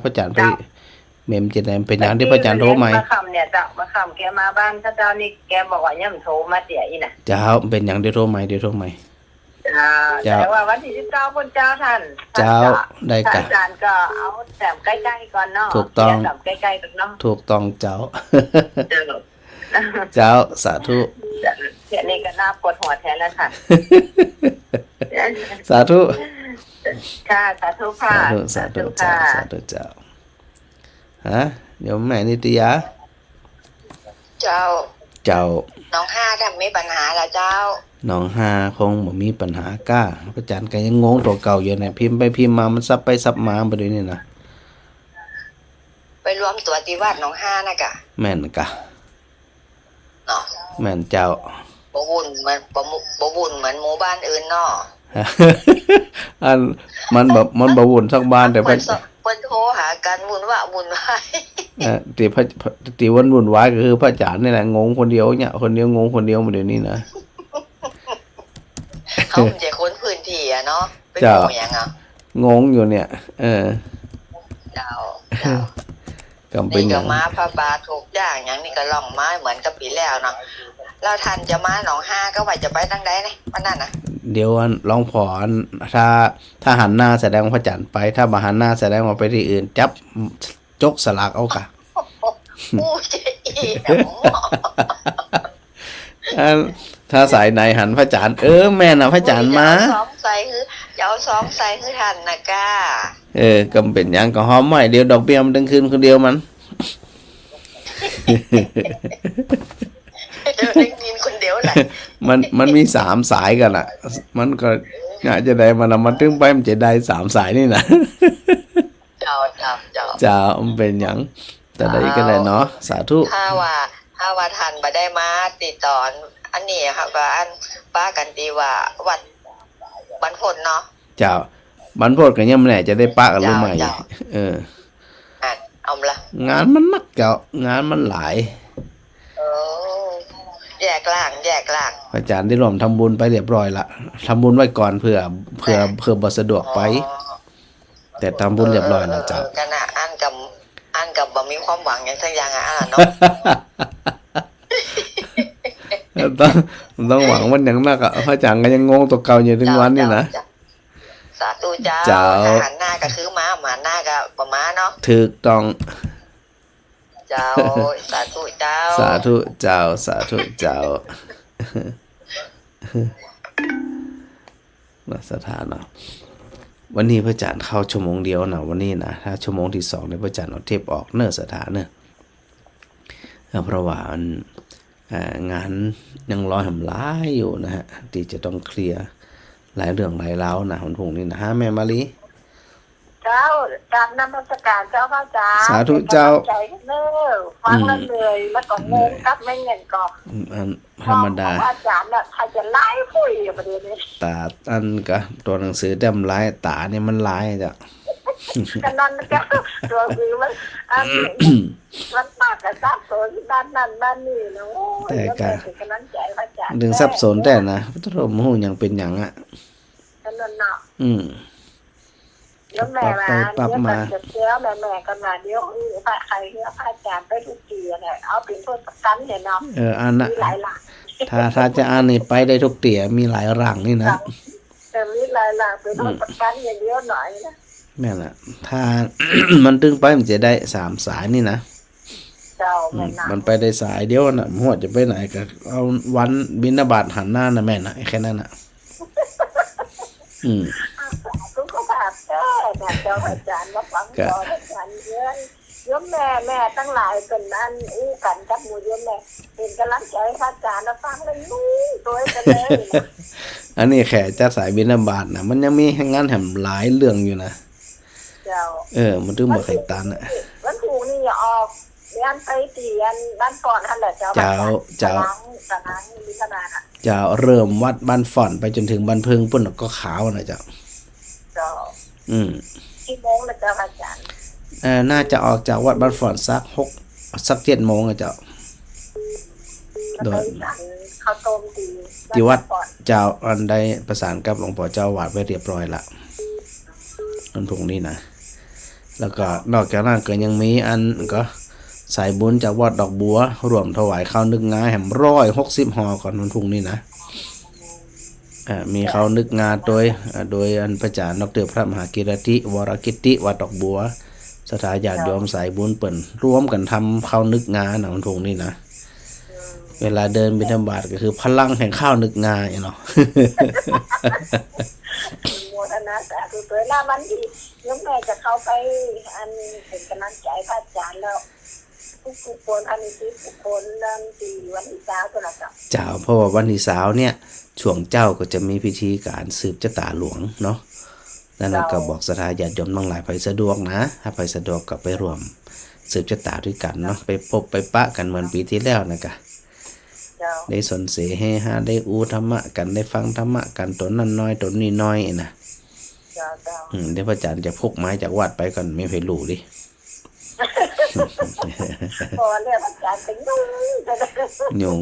พระจันทร์ไปเมมจะได้เป็นอย่างที่พระจันทร์โทรใหม่ มาคำเนี่ยเจ้ามาคำแกมาบ้านเจ้านี่แกบอกว่ายังโทรมาเสียอีน่ะ เจ้าเป็นอย่างที่โทรใหม่แต่ว่าวันที่19พุ่นเจ้าท่าน เจ้าได้กะ อาจารย์ก็เอาแต่ใกล้ๆก่อนเนาะ ถูกต้อง แบบใกล้ๆกันเนาะ ถูกต้องเจ้า เจ้า เจ้าสาธุ เสียนี่ก็น่าปวดหัวแทนแล้วค่ะ สาธุ ค่ะสาธุค่ะ สาธุเจ้าฮะเดี๋ยวแม่นิตยา เจ้า เจ้า น้องห้าทำไม่ปัญหาละเจ้า น้องฮาคงบ่มีปัญหาก้าพระจันทร์ก็ยังงงตัวเก่าอยู่เนี่ยพิมพ์ไปพิมพ์มามันซับไปซับมาบ่ได้นี่นะ รวมตัวที่วัดหนองห้านะกะ แม่นกะ เนาะ แม่นเจ้า บ่วุ่นเหมือนบ่วุ่นเหมือนหมู่บ้านอื่นเนาะ อันมันแบบมันบ่วุ่นทั้งบ้านแต่ เพิ่นโทรหากันวุ่นวาย ที่พระที่วุ่นวายก็คือพระอาจารย์นี่แหละงงคนเดียวเนี่ยคนเดียวงงคนเดียวมาเดี๋ยวนี้นะ เขาไม่ใช่คนพื้นที่อะเนาะเป็น เจ้า หมู่หยังอ่ะ งงอยู่เนี่ย เจ้า ก็เป็น นี่ อ ก็ ย่าง มาพระบาททุกอย่างอย่างนี้ก็ล่องมาเหมือนกับปีแล้วเนาะแล้วท่านจะมาหนองห้าก็ว่าจะไปทางใดนี่วันนั้นน่ะ เดี๋ยวอันลองพออันถ้าหันหน้าแสดงว่าพระจันทร์ไป ถ้าบ่หันหน้าแสดงว่าไปที่อื่น จับจกสลากเอาค่ะ อู้เจ๊อีอันถ้าสายไหนหันพระจันทร์แม่น่ะพระจันทร์มา สองใส่คือจะเอาสองใส่คือท่านนะก้า ก็เป็นหยังก็หอมไว้เดี๋ยวดอกเบี้ยมันดึงคืนคนเดียวมัน เดี๋ยวได้ยินคนเดียวแหละ มันมี3 สายกันอ่ะ มันก็อาจจะได้มันตึงไปมันจะได้3 สายนี่นะ เจ้า จะมันเป็นหยังแต่ใดก็ได้เนาะสาธุ ถ้าว่าท่านบ่ได้มาติดต่ออันนี้ค่ะก็อันป้ากันดีว่าวัดบรรพตเนาะ เจ้าบรรพตก็ยังไม่แน่จะได้ปะกันหรือไม่ เจ้า เอาละ งานมันนักเก่างานมันหลาย แยกล่าง พระอาจารย์ได้รวมทำบุญไปเรียบร้อยละทำบุญไว้ก่อนเพื่อบ่สะดวกไป แต่ทำบุญเรียบร้อยแล้วเจ้า กันนะอันกับบ่มีความหวังอย่างสักอย่างเนาะ ต้องหวังมันอย่างนักอ่ะพระอาจารย์ก็ยังงงตัวเก่าอยู่ถึงวันนี่นะ สาธุเจ้า เจ้า หันหน้าก็คือม้าหมาหน้าก็ประมาเนาะ ถูกต้อง เจ้าสาธุเจ้า สาธุเจ้าสาธุเจ้าสถานเนาะวันนี้พระอาจารย์เข้าชั่วโมงเดียวนะวันนี้นะถ้าชั่วโมงที่2เนี่ยพระอาจารย์เอาเทปออกเนื้อสถานเนอะเพราะว่างานยังรอทำร้ายอยู่นะฮะที่จะต้องเคลียร์หลายเรื่องหลายราวนะวันพรุ่งนี้นะฮะแม่มาลี เจ้ากราบนมัสการเจ้าพระอาจารย์ สาธุเจ้า ใจเนอฟังแล้วเลยแล้วก็งงกับไม่เงินก็ ธรรมดา อาจารย์น่ะใครจะไล่คุยประเด็นนี้ ตาอันก็ตัวหนังสือเต็มลายตาเนี่ยมันลายจ้ะ กันนั่นก็ตัวคือมันมันมากกับซับซ้อนด้านนั้นด้านนี้นะโอ้ย แต่ก็ เป็นกำลังใจพระอาจารย์ ดึงซับสนแต่นะพระธรรมหูยังเป็นอย่างอ่ะ กันนั่นน่ะ แล้วแม่มา ปรับมา เดี๋ยวเชื้อแม่กันมาเดี๋ยวพระใครเนี่ยพระอาจารย์ไปทุกทีเนี่ยเอาเป็นโทษประกันเนี่ยเนาะ อันน่ะ มีหลายหลัก ถ้าจะอ่านนี่ไปได้ทุกเตี่ยมีหลายร่างนี่นะ แต่มีหลายหลักเป็นโทษประกันอย่างเดียวหน่อยนะ แม่นแหละถ้า มันตึงไปมันจะได้3 สายนี่นะ เจ้าแม่นะ มันไปได้สายเดียวน่ะหัวจะไปไหนก็เอาวันบิณฑบาตหันหน้านะแม่น่ะแค่นั้นน่ะ ทุกข์ภาพเจ้าเจ้าอาจารย์มาฟังสอนอาจารย์เยอะโยมแม่ตั้งหลายเป็นนั่นอู้กันกับหมู่โยมแม่เป็นกำลังใจพระอาจารย์มาฟังเลยนู้ตัวกันเลย อันนี้แค่จะสายบิณฑบาตนะมันยังมีงานแถมหลายเรื่องอยู่นะ เจ้า มันถึงบ่ไข่ตันอ่ะ วันถูกนี่ออกเรียนไปเตียนบ้านก่อนท่านแหละเจ้า เจ้า ตะนังลิขนาดอ่ะ จะเริ่มวัดบ้านฝ่อนไปจนถึงบ้านเพิงปุ่นก็ขาวนะเจ้า เจ้า กี่โมงแล้วเจ้าอาจารย์ น่าจะออกจากวัดบ้านฝ่อนสัก7 โมงอะเจ้า โดย ข้าวต้มตี ที่วัด ก่อน เจ้าอันได้ประสานกับหลวงพ่อเจ้าวาดไว้เรียบร้อยละวันพรุ่งนี้นะแล้วก็นอกจากนั้นก็ยังมีอันก็สายบุญจากวัดดอกบัวรวมถวายข้าวนึกงาแหม160 ห่อก่อนวันพรุ่งนี้นะมีข้าวนึกงาโดยอันพระอาจารย์ดร.พระมหากิรติวรกิติวัดดอกบัวสถาญาติโยมสายบุญเปิ่นร่วมกันทำข้าวนึกงานะวันพรุ่งนี้นะเวลาเดินบิณฑบาตก็คือพลังแห่งข้าวนึกงาเนาะ โมทนาสาธุตัวหน้ามันดียมแม่จะเข้าไปอันเป็นกำลังใจพระอาจารย์แล้วทุกคนอันนี้ทุกคนนั่นตีวันที่9ตัวละจ้ะ เจ้าเพราะว่าวันที่3เนี่ยช่วงเจ้าก็จะมีพิธีการสืบชะตาหลวงเนาะนั่นก็บอกศรัทธาญาติโยมทั้งหลายไปสะดวกนะถ้าไปสะดวกก็ไปร่วม สืบชะตาด้วยกันเนาะไปพบไปปะกันเหมือนปีที่แล้วนะกะ เจ้า ได้สนเสเฮฮาได้อูธรรมะกันได้ฟังธรรมะกันตัวนั้นน้อยตัวนี้น้อยนะ เจ้าเจ้า เดี๋ยวพระอาจารย์จะพกไม้จากวัดไปก่อนไม่เคยรู้ดิ พอเรียกอาจารย์เป็นยุ่งจะได้ ยุง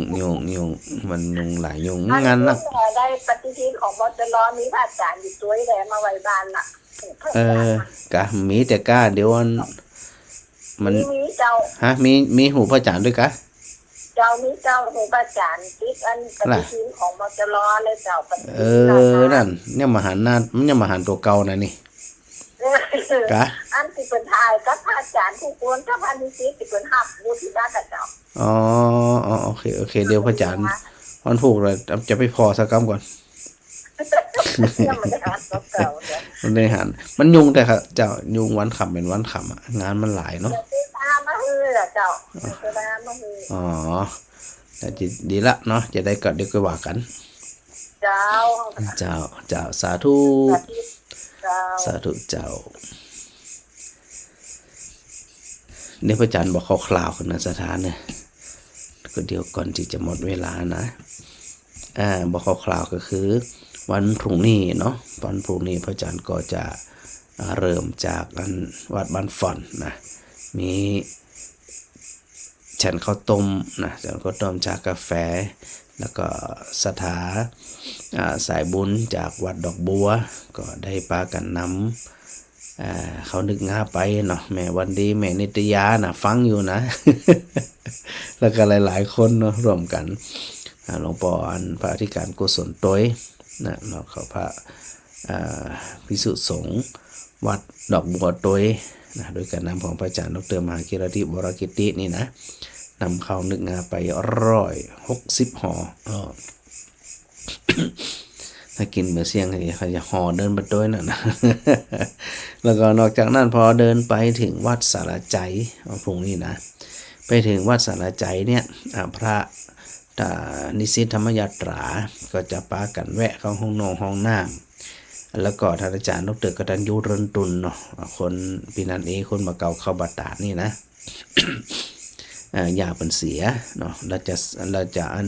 มันยุงหลายยุงงานนัก ได้ปฏิทินของบอสลอมีพระอาจารย์อยู่ตัวแดงมาไว้บ้านละ กะมีแต่กะเดี๋ยวมัน มีเจ้า ฮะมีหูพระอาจารย์ด้วยกะ เจ้ามีเจ้าของพระอาจารย์ติดอันปฏิทินของบอสลอเลยเจ้าปฏิทิน นั่นเนี่ยมหานามันเนี่ยมหาตัวเก่านะนี่กะ อันที่เป็นทายกับพระอาจารย์ผู้ควรกับพันนิสิตที่เป็นหับบูที่ด้านเจ้า อ๋อโอเคเดี๋ยวพระอาจารย์วันผูกเลยจะไปพอสักคำก่อน ยังไม่ได้หันเก่าเนี่ย มันได้หันมันยุงแต่ค่ะเจ้ายุงวันขำเป็นวันขำอ่ะงานมันหลายเนาะ จะตามมาฮือเหรอเจ้าจะตามมาฮือ อ๋อแต่ดีละเนาะจะได้ก็เดี๋ยวก็ว่ากัน เจ้า เจ้าสาธุ เจ้า สาธุเจ้าเนี่ยพระอาจารย์บอกคร่าวๆกันนะสถานเนี่ยก็เดี๋ยวก่อนที่จะหมดเวลานะบอกคร่าวๆก็คือวันพรุ่งนี้เนาะวันพรุ่งนี้พระอาจารย์ก็จะเริ่มจากวัดบ้านฝ่อนนะมีฉันข้าวต้มนะฉันข้าวต้มจากกาแฟแล้วก็สถาสายบุญจากวัดดอกบัวก็ได้ปากันนำเขานึกงาไปเนาะแม่วันดีแม่นิตยานะฟังอยู่นะ แล้วก็หลายๆคนเนาะรวมกันหลวงพ่อพระอธิการกุศลต้อยนะเนาะเขาพระภิกษุสงฆ์วัดดอกบัวต้อยนะโดยการนำของพระอาจารย์ดร.มหากิรติวรกิตินี่นะนำเข้านึกงาไป160 ห่อ ถ้ากินเบอร์เสียงเขาจะห่อเดินไปด้วยน่ะนะ แล้วก็นอกจากนั้นพอเดินไปถึงวัดสารใจพรุ่งนี้นะไปถึงวัดสารใจเนี่ยพระนิสิตธรรมยาตราก็จะปากันแวะเข้าห้องนอนห้องน้ำแล้วก็ท่านอาจารย์ดร.กตัญญูเรินตุลเนาะคนปีนันเอคนมาเก่าเข้าบาตานี่นะ ยาเป็นเสียเนาะเราจะอัน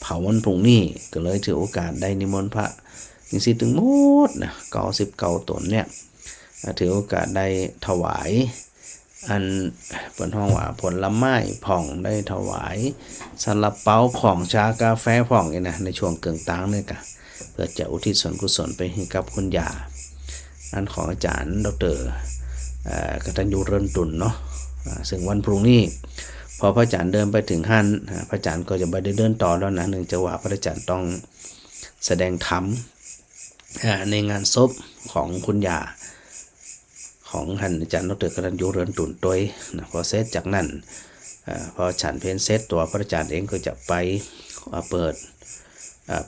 เผาวันพรุ่งนี้ก็เลยถือโอกาสได้นิมนต์พระนิสิตถึงหมดนะ99 ตนเนี่ยถือโอกาสได้ถวายอันเป็นห้องว่าผลไม้ผ่องได้ถวายซาลาเปาผ่องชากาแฟผ่องนี่นะในช่วงเกิงตางเนี่ยกะเพื่อจะอุทิศส่วนกุศลไปให้กับคุณยาอันของอาจารย์ดร.กตัญญูเรินตุลเนาะซึ่งวันพรุ่งนี้พอพระอาจารย์เดินไปถึงหันพระอาจารย์ก็จะไม่ได้เดินต่อแล้วนะเนื่องจากว่าพระอาจารย์ต้องแสดงธรรมในงานศพของคุณยาของท่านอาจารย์ดร.กตัญญูเรินตุลต้อยนะพอเสร็จจากนั้นพอฉันเพลเสร็จตัวพระอาจารย์เองก็จะไปเปิด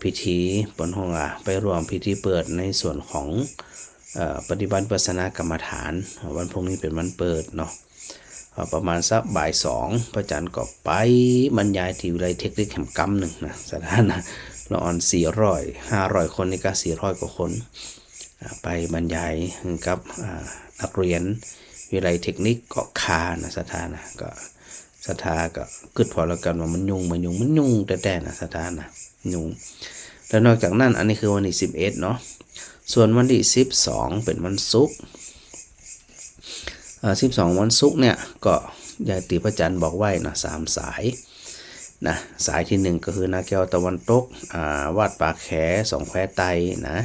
พิธีบนห้องไปร่วมพิธีเปิดในส่วนของปฏิบัติวิปัสสนากรรมฐานวันพรุ่งนี้เป็นวันเปิดเนาะประมาณสักบ่าย 2พระอาจารย์ก็ไปบรรยายที่วิทยาลัยเทคนิคแห่งกำหนึ่งนะสถานะเราออน500 คนนี่ก็400 กว่าคนไปบรรยายกับนักเรียนวิทยาลัยเทคนิคเกาะคานะสถานะก็สถาก็กึดพอแล้วกันว่ามันยุ่งแต่นะสถานะยุ่งแล้วนอกจากนั้นอันนี้คือวันที่11เนาะส่วนวันที่12เป็นวันศุกร์12วันศุกร์เนี่ยก็อย่างที่พระอาจารย์บอกไว้นะ3สายนะสายที่1ก็คือนาแก้วตะวันตกวัดปากแข2แควไตนะ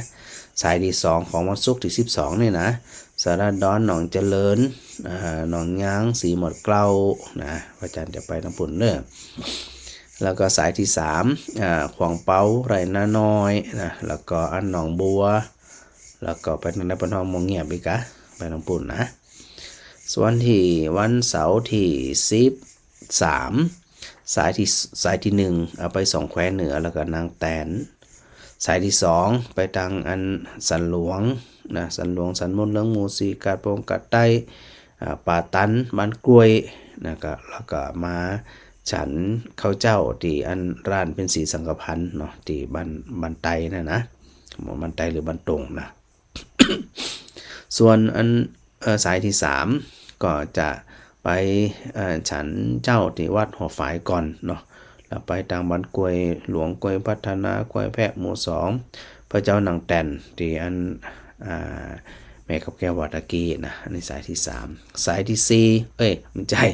สายที่2ของวันศุกร์ที่12นี่นะสารดอนหนองเจริญหนองยางสีหมดเกล้านะพระอาจารย์จะไปน้ำปุ่นเด้อแล้วก็สายที่3ขวางเป้าไรนาน้อยนะแล้วก็อันหนองบัวแล้วก็ไปทางด้านปนทองมองเงียบอีกะไปน้ำปุ่นนะส่วนที่วันเสาร์ที่13สายที่1เอาไป2แควเหนือแล้วก็นางแตนสายที่2ไปทางอันสันหลวงนะสันหลวงสันมนเลืองหมู่สีกาดโปงกาดใต้ป่าตันบ้านกล้วยนะก็แล้วก็มาฉันข้าวเจ้าที่อันร้านเป็นสีสังกพันธ์เนาะที่บ้านไตนะบ้านไตหรือบ้านตรงนะ ส่วนอันสายที่3ก็จะ ไปฉันเจ้าที่วัดหัวฝายก่อนเนาะแล้วไปทางบ้านกวยหลวงกวยพัฒนากวยแพะหมู่2พระเจ้าหนังแตนที่อันแม่กับแก้ววัดตะกี้นะอันนี้สายที่3สายที่4ไม่ใช่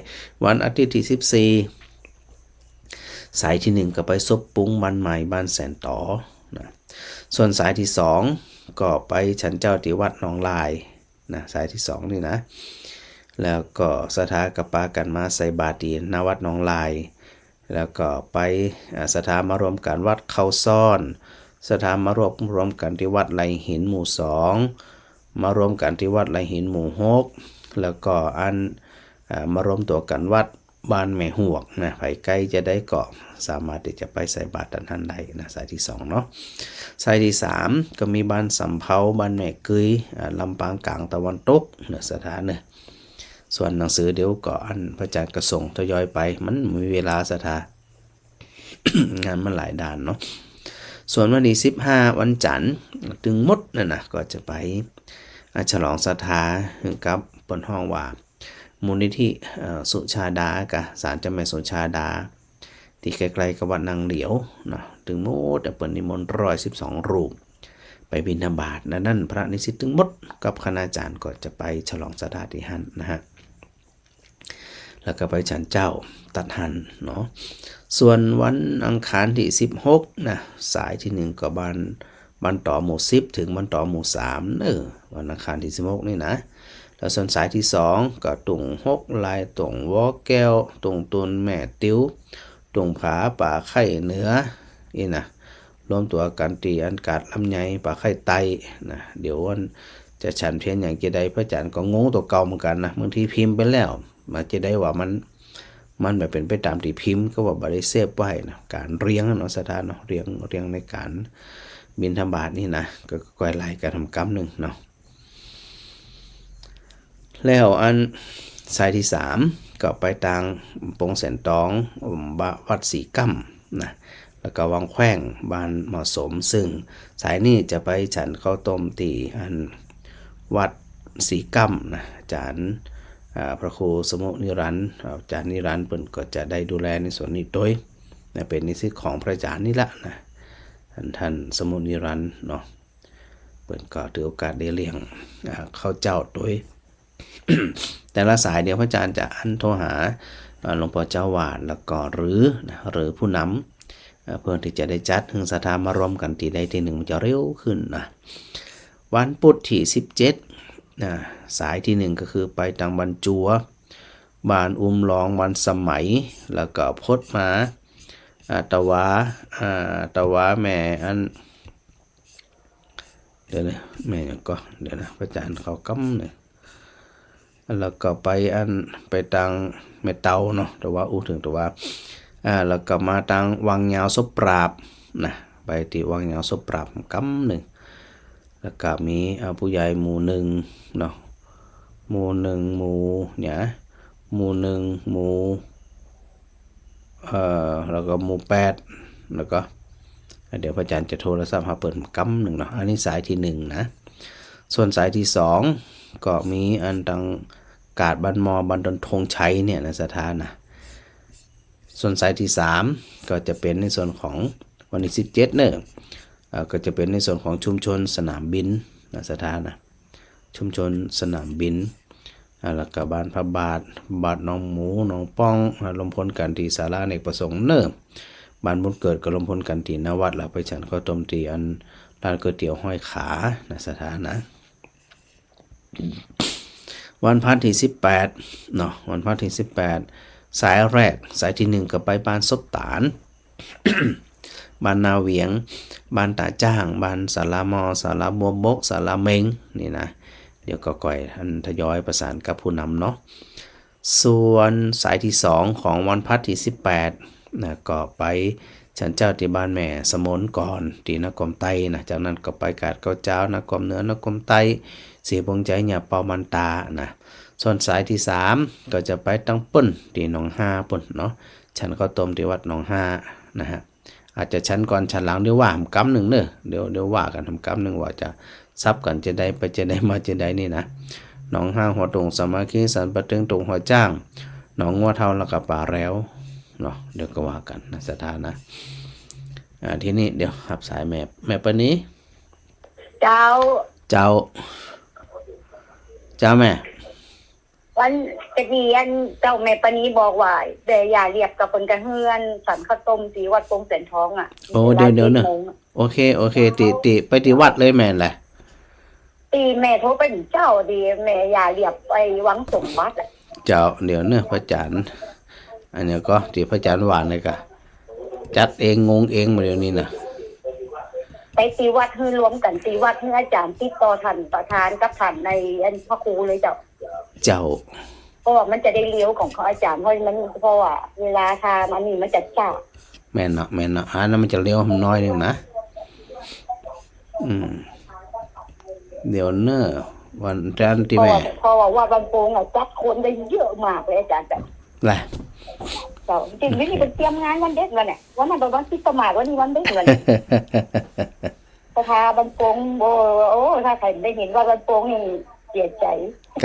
วันอาทิตย์ที่14สายที่1ก็ไปซบปุ้งบ้านใหม่บ้านแสนต่อนะส่วนสายที่2ก็ไปฉันเจ้าที่วัดหนองลายนะสายที่2นี่นะแล้วก็สถากับปากันมาใส่บาตรที่ณวัดหนองลายแล้วก็ไปสถามารวมกันวัดเขาซ่อนสถามารวมกันที่วัดไหลหินหมู่2มารวมกันที่วัดไหลหินหมู่6แล้วก็มารวมตัวกันวัดบ้านแม่หวกนะไผใกล้จะได้เกาะสามารถที่จะไปใส่บาตรท่านใดนะสายที่2เนาะสายที่3ก็มีบ้านสำเภาบ้านแม่กึยลำปางกลางตะวันตกเนี่ยสถานเนี่ยส่วนหนังสือเดี๋ยวก็พระอาจารย์กระส่งทยอยไปมันมีเวลาสถาน งานมันหลายด่านเนาะส่วนวันที่15วันจันทร์ถึงมดนั่นนะก็จะไปฉลองศรัทธากับบนห้องว่ามูลนิธิสุชาดากับศาลเจ้าแม่สุชาดาที่ใกล้ๆกับวัดนางเหลียวเนาะถึงมดเปิดนิมนต์112รูปไปบิณฑบาตนั่นพระนิสิตถึงมดกับคณาจารย์ก็จะไปฉลองศรัทธาที่หันนะฮะแล้วก็ไปฉันเจ้าตัดหันเนาะส่วนวันอังคารที่16นะสายที่1ก็บ้านต่อหมู่10ถึงบ้านต่อหมู่3วันอังคารที่16นี่นะแล้วส่วนสายที่2ก็ตุ่ง6ลายตุ่งวอแก้วตุ่งตุนแม่ติ้วตุ่งผาป่าไข่เหนือนี่นะรวมตัวกันตีอันกาดลำไยป่าไข่ไตนะเดี๋ยววันจะฉันเพียงอย่างจะได้พระอาจารย์ก็งงตัวเก่าเหมือนกันนะบางทีพิมพ์ไปแล้วมาจะได้ว่ามันแบบเป็นไปตามที่พิมพ์ก็ว่าบริเซฟไว้นะการเรียงเนาะสถานเนาะเรียงในการบิณฑบาตนี่นะก็ก้อยไล่การทำกรรมหนึ่งเนาะแล้วอันสายที่3ก็ไปทางปงแสนตองวัดสีกั้มนะแล้วก็วังแขว้งบ้านเหมาะสมซึ่งสายนี้จะไปฉันข้าวต้มตีอันวัดสีกั้มนะอาจารย์พระครูสมุนิรันดร์อาจารย์นิรันดร์เปิ่นก็จะได้ดูแลในส่วนนี้โดยเป็นนิสิตของพระอาจารย์นี่ละนะท่านสมุนิรันดร์เนาะเปิ่นก็ถือโอกาสได้เลี้ยงเข้าเจ้าโดย แต่ละสายเดี๋ยวพระอาจารย์จะโทรหาหลวงพ่อเจ้าวาดแล้วก็หรือผู้นำเพื่อที่จะได้จัดถึงศรัทธามารวมกันที่ใดที่หนึ่งมันจะเร็วขึ้นนะวันพุธที่17สายที่1ก็คือไปทางบรรจัวบ้านลองวันสมัยแล้วก็พดมาตะวาแม่เดี๋ยวนะแม่ยังก็เดี๋ยวนะพระอาจารย์เขากำเนี่ยแล้วก็ไปทางแม่เตาเนาะตะวาถึงตะวาแล้วก็มาทางวังยาวศพปราบนะไปที่วังยาวศพปราบกำหนึ่งแล้วก็มีผู้ใหญ่หมู่1เนาะหมู่1หมู่เนี่ยหมู่1หมู่แล้วก็หมู่8แล้วก็เดี๋ยวพระอาจารย์จะโทรศัพท์มาเปิดกำหนึ่งเนาะอันนี้สายที่1นะส่วนสายที่2ก็มีอันทางกาดบันมอบันดนทงชัยเนี่ยนะสถานนะส่วนสายที่3ก็จะเป็นในส่วนของวันที่17เนี่ยก็จะเป็นในส่วนของชุมชนสนามบินนะสถานนะชุมชนสนามบินแล้วก็บ้านพระบาทน้องหมูน้องป้องลมพลกันตีศาลาเนกประสงค์เนิ่มบ้านบุญเกิดกับลมพลกันตีนวัดแล้วไปฉันข้าวต้มตีอันร้านก๋วยเตี๋ยวห้อยขานะสถานนะวันพันที่18เนาะวันพันที่18สายแรกสายที่1ก็ไปบ้านซบตาน บ้านนาเวียงบ้านตาจ้างบ้านสารามอสารบัวบกสารเมงนี่นะเดี๋ยวก็ก่อยทยอยประสานกับผู้นำเนาะส่วนสายที่2ของวันพัดที่18นะก็ไปฉันเจ้าที่บ้านแม่สมนก่อนที่นครไตนะจากนั้นก็ไปกาดเก้าเจ้านครเหนือนครไตเสียบงใจหยาเปามันตานะส่วนสายที่3ก็จะไปตั้งป่นที่หนองฮาป่นเนาะฉันก็ต้มที่วัดหนองฮานะฮะอาจจะชั้นก่อนชั้นหลังเดี๋ยวว่าทำกำหนึ่งเนอะเดี๋ยวว่ากันทำกำหนึ่งว่าจะซับกันจะได้ไปจะได้มาจะได้นี่นะ หนองห้างหัวตรงสามัคคีสันปะตึงตรงหัวจ้างหนองงัวเท่าแล้วก็ป่าแล้วเนาะเดี๋ยวก็ว่ากันนะสถานะทีนี้เดี๋ยวรับสายแม่ปะนี้เจ้าแม่วันตะกี้อันเจ้าแม่ปานี้บอกว่าแต่อย่าเรียกกับคนกันเฮือนสันข้าวต้มตีวัดโป่งแสนทองอ่ะโอ้เดี๋ยวเนอะโอเคติไปที่วัดเลยแม่แหละตีแม่โทรไปถึงเจ้าดีแม่อย่าเรียกไปหวังสมบัติเจ้าเดี๋ยวเนอะพระจันทร์อันนี้ก็ที่พระจันทร์หวานเลยกะจัดเองงงเองมาเดี๋ยวนี้นะไปตีวัดให้รวมกันตีวัดให้อาจารย์ติดต่อท่านประธานกับท่านในอันพระครูเลยเจ้าเพราะว่ามันจะได้เลี้ยวของเขาอาจารย์เพราะว่าเวลาทามันนี่มันจะจ้าแม่นเนาะนั้นมันจะเลี้ยวน้อยนึงนะเดี๋ยวเนอะวันจันทร์ที่แม่เพราะว่าวันโปงจัดคนได้เยอะมากเลยอาจารย์แหละจริงๆนี่เป็นเตรียมงานวันเด็กวันเนี่ยวันนั้นวันที่ประมาณวันนี้วันเด็กวันประธานวันโปงโอ้ถ้าใครได้เห็นว่าวันโปงนี่เสียใจ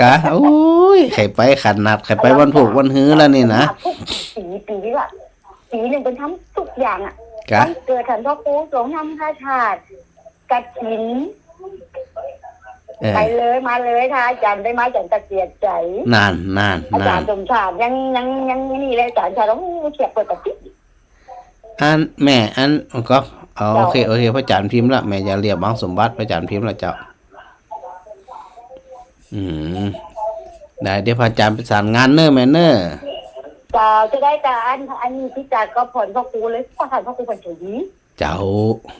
กะโอ้ยใครไปขันนัดใครไปวันผูกวันฮื้อแล้วนี่นะปีละปีหนึ่งเป็นทำทุกอย่างอ่ะเกิดขันพ่อครูสงฆ์ทำพระธาตุกฐินไปเลยมาเลยค่ะอาจารย์ได้มาอาจารย์จะเสียใจนานอาจารย์สมชาติยังนี่เลยอาจารย์ชาต้องเสียบเปิดกระติกอันแม่อันก็โอเคพระอาจารย์พิมพ์ละแม่อย่าเรียกบางสมบัติพระอาจารย์พิมพ์ละเจ้าได้เดี๋ยวพระอาจารย์ประสานงานเนอะแม่เนอะจะได้แต่อันนี้พิจารณ์ก็ผ่อนพ่อครูเลยพ่อผ่อนพ่อครูผ่อนเฉยเจ้า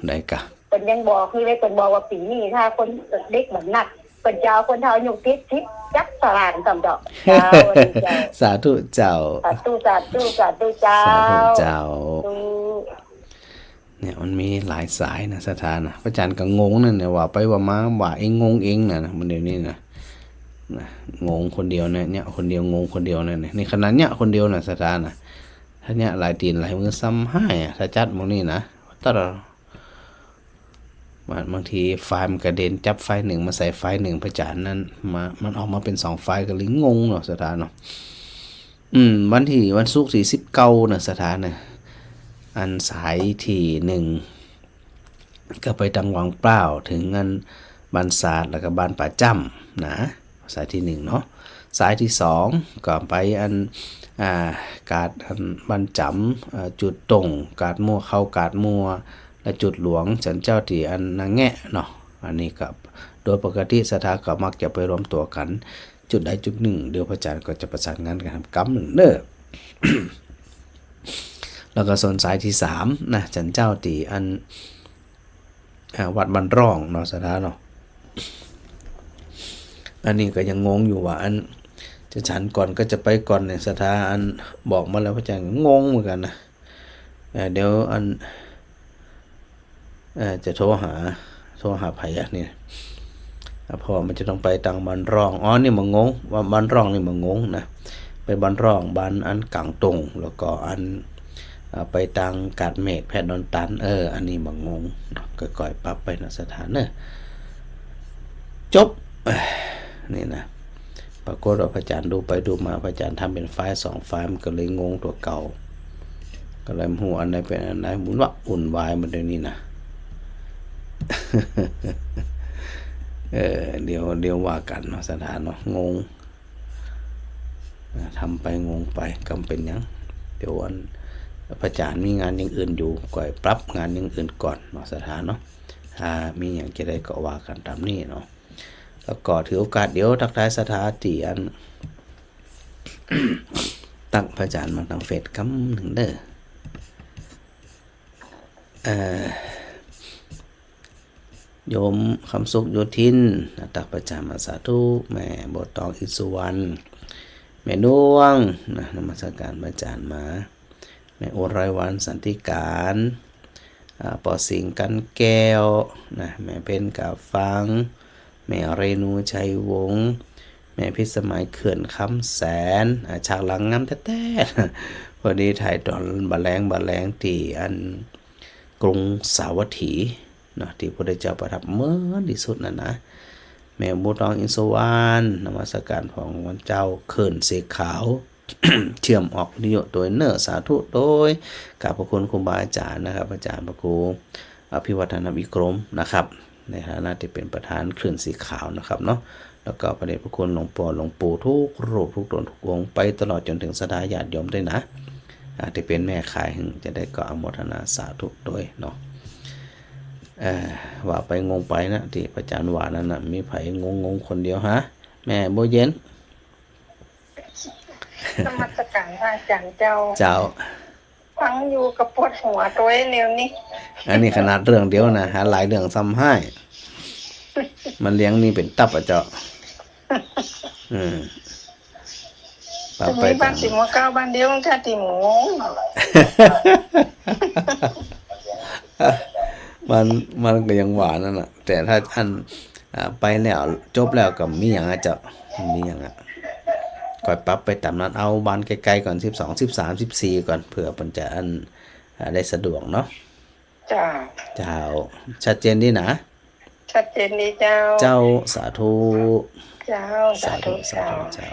ได้กะเป็นยังบอกคือเลยเป็นบอกว่าปีนี้ถ้าคนเด็กเหมือนนักเป็นเจ้าคนเท่ายุคทิศจักสลานต่ำดอกสาธุเจ้าสาธุเจ้าเนี่ยมันมีหลายสายนะสถานนะพระอาจารย์ก็งงนั่นเนี่ยว่าไปว่ามาว่าเองงงเองนะมันเดี๋ยวนี้นะงงคนเดียวเนี่ยคนเดียวงงคนเดียวเนี่ยนี่ขนาดเนี่ยคนเดียวนะสถานนะถ้าเนี่ยหลายตีนหลายมือซ้ำให้ถ้าจัดมองนี่นะตลอดบางทีไฟล์มันกระเด็นจับไฟล์หนึ่งมาใส่ไฟล์หนึ่งพระอาจารย์นั้นมันออกมาเป็น2ไฟล์ก็เลยงงเนาะสถานเนาะวันศุกร์ที่19นะสถานนะอันสายที่1ก็ไปทางวังเปล่าถึงอันบ้านศาสตร์แล้วก็บ้านป่าจ้ำนะสายที่1เนาะสายที่2ก็ไปอันกาดอันบ้านจำจุดตรงกาดมัวเข้ากาดมัวและจุดหลวงฉันเจ้าที่อันนางแงะเนาะอันนี้กับโดยปกติสถาก็มักจะไปรวมตัวกันจุดใดจุดหนึ่งเดี๋ยวพระอาจารย์ก็จะประสานงานกันทำกรรมหนึ่งเด้อ แล้วก็ส่วนสายที่3นะฉันเจ้าที่อันวัดบันร่องเนาะสถาเนาะอันนี้ก็ยังงงอยู่ว่าอันจะฉันก่อนก็จะไปก่อนเนี่ยสถาอันบอกมาแล้วพระอาจารย์งงเหมือนกันนะเดี๋ยวอันจะโทรหาไผเนี่ยเพราะมันจะต้องไปตังบ้านร่องนี่มางงว่าบ้านร่องนี่มางงนะไปบ้านร่องบ้านอันกลางตรงแล้วก็อันไปตังกาดเมฆแพทย์ดอนตันอันนี้มางงก็ก่อยปรับไปนะสถานจบนี่นะปรากฏว่าพระอาจารย์ดูไปดูมาพระอาจารย์ทำเป็นไฟล์2ไฟล์มันก็เลยงงตัวเก่าก็เลยหัวอันไหนเป็นอันไหนหมุนว่าอุ่นวายมันเดี๋ยวนี้นะเดี๋ยวว่ากันเนาะสถานเนาะงงทำไปงงไปกำเป็นยังเดี๋ยวอันพระอาจารย์มีงานอย่างอื่นอยู่ก่อยปรับงานอย่างอื่นก่อนเนาะสถานเนาะมีอย่างจะได้ก็ว่ากันตามนี้เนาะแล้วก็ถือโอกาสเดี๋ยวทักทายสถานที่อัน ตั้งพระอาจารย์มาทางเฟซคำหนึ่งเด้อโยมคำสุขโยธินตักประจำมาสาธุแม่บทตองอิสุวรรณแม่ดวงนมัสการพระอาจารย์มาแม่โอไรวันสันติการปอสิงกันแก้วแม่เป็นกาฟังแม่เรนูชัยวงศ์แม่พิสมัยเขื่อนคำแสนฉากหลังงามแท้ๆพอดีถ่ายตอนบะแรงที่อันกรุงสาวัตถีเนาะที่พระเจ้าประทับเมื่อที่สุดนะ แม่บุตรองอินสวรรณนมัสการของวันเจ้าเขื่อนสีขาว เชื่อมออกนิยมโดยเนื้อสาธุโดยกราบพระคุณครูบาอาจารย์นะครับอาจารย์พระครูอภิวัฒนวิกรมนะครับในฐานะที่เป็นประธานคลื่นสีขาวนะครับเนาะแล้วก็พระเดชพระคุณหลวงปู่ทุกรูปทุกตนทุกองค์ไปตลอดจนถึงสดาญาติโยมด้วยนะที่เป็นแม่ขายจะได้ก็อนุโมทนาสาธุด้วยเนาะว่าไปงงไปนะที่พระอาจารย์ว่านั่นนะมีไผงงคนเดียวฮะแม่โบเย็นนมัสการพระอาจารย์เจ้าฟังอยู่กับปวดหัวตัวเดียวนี่อันนี้ขนาดเรื่องเดียวนะหาหลายเรื่องซ้ำให้มันเลี้ยงนี่เป็นตับอ่ะเจ้าป่าไปบ้านสิหมูเก้าบ้านเดียวมันแค่ตีหมูมันก็ยังหวานนั่นแหละแต่ถ้าอันไปแล้วจบแล้วก็มีอย่างอาจจะมีอย่างก่อยปรับไปตามนั้นเอาบ้านไกลๆก่อน12 13 14ก่อนเผื่อมันจะอันได้สะดวกเนาะเจ้าชัดเจนดีนะชัดเจนดีเจ้าสาธุสาธุเจ้า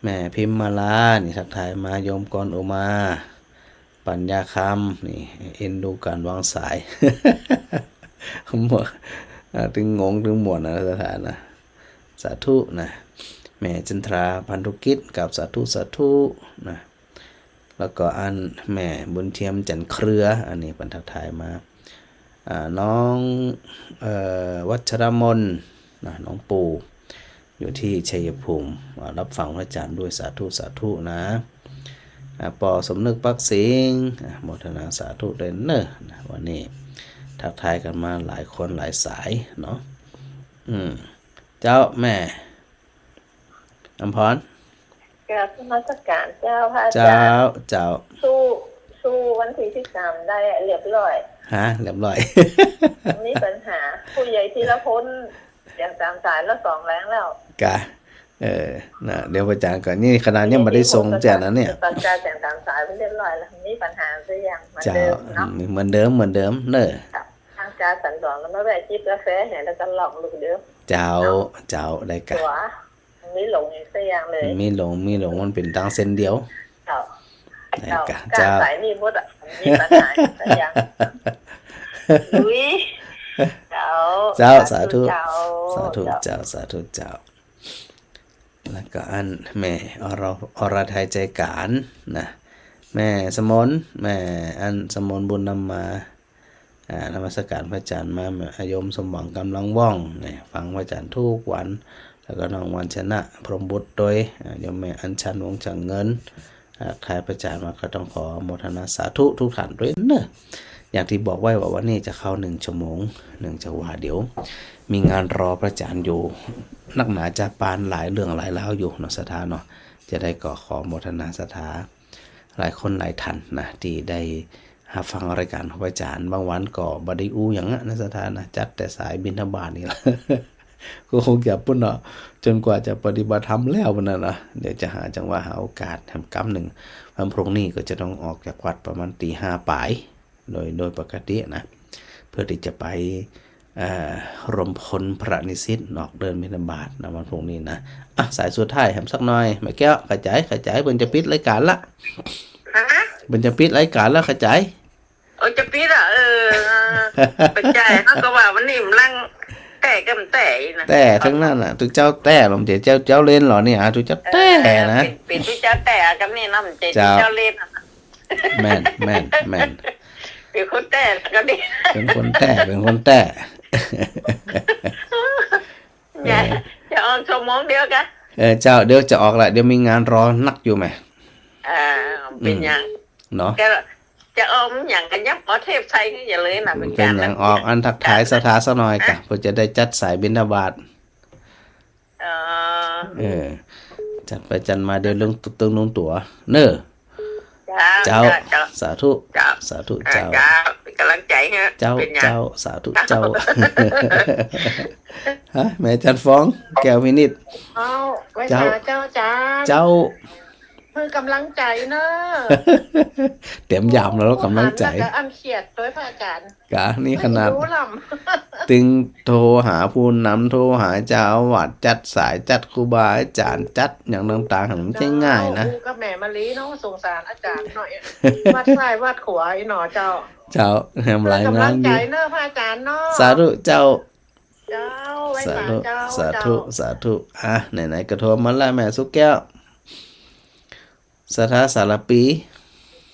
แม่พิมพ์มาลานี่ทักทายมาโยมกรอุมาปัญญาคำนี่เอ็นดูการวางสายหมดถึงงงถึงหมวดนะสถานนะสาธุนะแม่จันทราพันธุกิจกับสาธุนะแล้วก็อันแม่บุญเทียมจันเครืออันนี้ปันทักทายมาน้องวัชรมนนะน้องปู่อยู่ที่ชัยภูมิรับฟังพระอาจารย์ด้วยสาธุนะปอสมนึกปักสิงโมทนาสาธุเดนเนอร์วันนี้ทักทายกันมาหลายคนหลายสายเนาะเจ้าแม่อำพรกราบนมัสการเจ้าพระอาจารย์เจ้าสู้วันที่13ได้เรียบร้อยเรียบร้อยมีปัญหาผู้ใหญ่ทีละพ้นอย่างตามสายแล้ว2แรงแล้วกะนะเดี๋ยวอาจารย์ก่อนนี่ขนาดยังไม่ได้ส่งแจกนะเนี่ยปัญญาแจกตามสายเรียบร้อยแล้วมีปัญหาหรือยังเหมือนเดิมเนาะเหมือนเดิมเนอะทางการสันดอนแล้วไม่แวะจิบกาแฟเนี่ยแล้วก็หลอกลูกเดิมเจ้าได้กันมีหลงอีกสักอย่างเลยมีหลงมันเป็นทางเส้นเดียวการสายนี่มดอ่ะมีปัญหาสักอย่างเจ้าสาธุเจ้าแล้วก็อันแม่อรไทยใจการนะแม่สมนแม่อันสมนบุญนำมานมัสการพระอาจารย์มาโยมสมหวังกำลังว่องเนี่ยฟังพระอาจารย์ทุกวันแล้วก็น้องวันชนะพรหมบุตรโดยโยมแม่อัญชันวงจังเงินใครพระอาจารย์มาก็ต้องขอโมทนาสาธุทุกท่านด้วยเนอะอย่างที่บอกไว้ว่าวันนี้จะเข้า1 ชั่วโมง1จังหวะเดี๋ยวมีงานรอพระอาจารย์อยู่นักหนาจะปานหลายเรื่องหลายเล่าอยู่เนาะสถานเนาะจะได้ขอโมทนาสถาหลายคนหลายท่านนะที่ได้ฟังรายการของพระอาจารย์บางวันก็บไดอูอย่างนั้นสถานนะจัดแต่สายบิณฑบาตนี่แหละก็คงจะปุ่นเนาะจนกว่าจะปฏิบัติธรรมแล้วนั่นนะเดี๋ยวจะหาจังหวะหาโอกาสทำกรรมหนึ่งวันพรุ่งนี้ก็จะต้องออกจากวัดประมาณตี5ป่ายโดยปกตินะเพื่อที่จะไปรมพลพระนิสิตออกเดินบิณฑบาตนะวันพรุ่งนี้นะสายสุดท้ายแถมสักหน่อยไม่แก้วขจายเบิ่งจะปิดรายการละเบิ่งจะปิดรายการแล้วขจายจะปิดปัจจัยเขาก็ว่าวันนี้มันลังแต่กันแต่นะแต่ทั้งนั้นน่ะทุกเจ้าแต่ลมเจ้าเล่นหรอเนี่ยทุกเจ้าแต่นะเป็นที่เจ้าแต่กันนี่นะมันเจ้าเล่นแม่นเป็นคนแต่ก็ดีเป็นคนแต่จะออกชั่วโมงเดียวกันเจ้าเดี๋ยวจะออกละเดี๋ยวมีงานรอนักอยู่ไหมเป็นยังเนาะจะอมอย่างกันยับพอเทพไทยก็อย่าเลยนะเป็นอย่างออกอันทักทายสถาสหน่อยกะเพื่อจะได้จัดสายบิณฑบาตจัดไปจันมาเดี๋ยวลงตั๋วเนอะเจ้าสาธุเจ้าเป็นกำลังใจฮะเจ้าสาธุเจ้าฮะแม่จันฟ้องแก้วมินิดเจ้า คือกำลังใจเนอะ เต็มยามแล้วกำลังใจ แล้วก็อันเขียดด้วยพระอาจารย์ กะนี่ขนาด ไม่รู้ล ตึงโทรหาผู้นำโทรหาเจ้าอาวาสจัดสายจัดครูบาอาจารย์จัดอย่างต่างๆมันไม่ใช่ง่ายนะ กูกับแม่มะลิเนาะสงสารอาจารย์หน่อย วัดซ้ายวัดขวาไอ้หนอเจ้า เจ้าแหมหลาย กำ งา ลั น ง อ ใจ ยู่ เนอะพระอาจารย์เนาะ สาธุเจ้า เจ้าไว้ สา ฝาก ธุ เจ้า สา เจ้า ธุสาธุไหนๆก็โทรมาแล้วแม่สุกแก้วสถาสารปี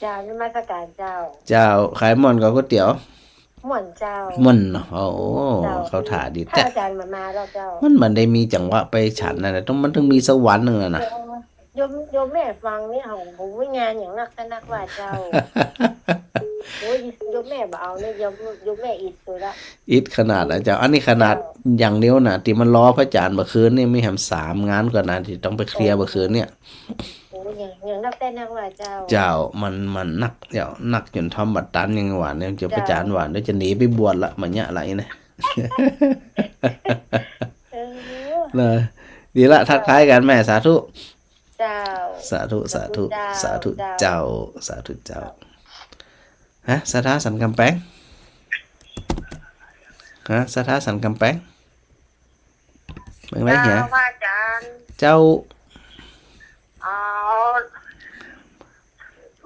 เจ้านมัสการเจ้า เจ้าขายหม่อนกับก๋วยเตี๋ยว หม่อนเจ้า หม่อนเนาะโอ้ เจ้า เขาถ่าดี พระ แต่ อาจารย์มาแล้วเจ้า มันได้มีจังหวะไปฉันนะต้องมันถึงมีสวรรค์หนึ่งอะนะ โยมแม่ฟังนี่ของผมวิงานอย่างนักแต่นักว่าเจ้าโอ้ยโยมแม่บ่เอาเนี่ยโยมแม่อิดตัวละ อิดขนาดนะเจ้าอันนี้ขนาดอย่างเดียวนะที่มันล้อพระอาจารย์เมื่อคืนนี่ไม่แหม3 งานก่อนนะที่ต้องไปเคลียร์เมื่อคืนเนี่ย โอ้ยอย่างนักแต่นักว่าเจ้า เจ้ามันนักเดี๋ยวนักจนทำบัตรตันยังหวานเนี่ยจะพระอาจารย์หวานเดี๋ยวจะหนีไปบวชละมันเนี่ยอะไรเนี่ย เออ เลยดีละทักทายกันแม่สาธุ เจ้า สาธุสาธุ เจ้า สาธุเจ้าสาธุเจ้าฮะสถาสันกำแพงฮะสถาสันกำแพงเมื่อไรเหี้ย พระอาจารย์ เจ้า อ๋อ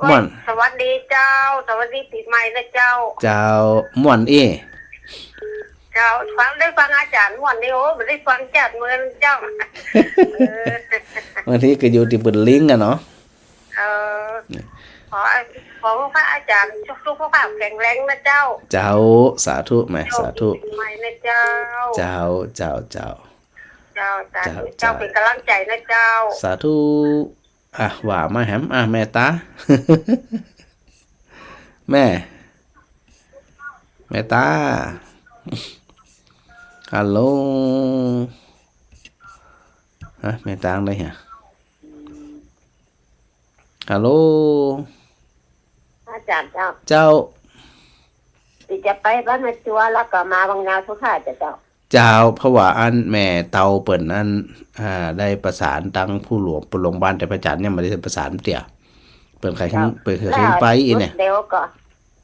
ม่วน สวัสดีเจ้า สวัสดีปีใหม่นะเจ้า เจ้าม่วนเอ เจ้าฟังอาจารย์ม่วนนี่โอ้ไม่ได้ฟังจากเมืองเจ้า บางทีก็อยู่ที่บนลิงก์อะเนาะ เออขอพระอาจารย์สุขภาพแข็งแรงนะเจ้า เจ้าสาธุแม่สาธุ ปีใหม่นะเจ้า เจ้าเจ้าเจ้า เจ้าสาธุ เจ้า เจ้าเป็นกำลังใจนะเจ้า สาธุว่ามาแหมแม่ตา แม่ตาฮัลโหลแม่ตาได้เหรอฮัลโหล อาจารย์เจ้า เจ้า ที่จะไปบ้านแม่จัวแล้วก็มาบางนาทุกท่าเจ้า เจ้าเพราะว่าอันแม่เตาเปิ่นอันได้ประสานตั้งผู้หลวงโรงพยาบาลแต่พระจันทร์เนี่ยไม่ได้ประสานเตี่ยเปิ่นใครเปิ่นเคยไปอีเนี่ย เดี๋ยวก็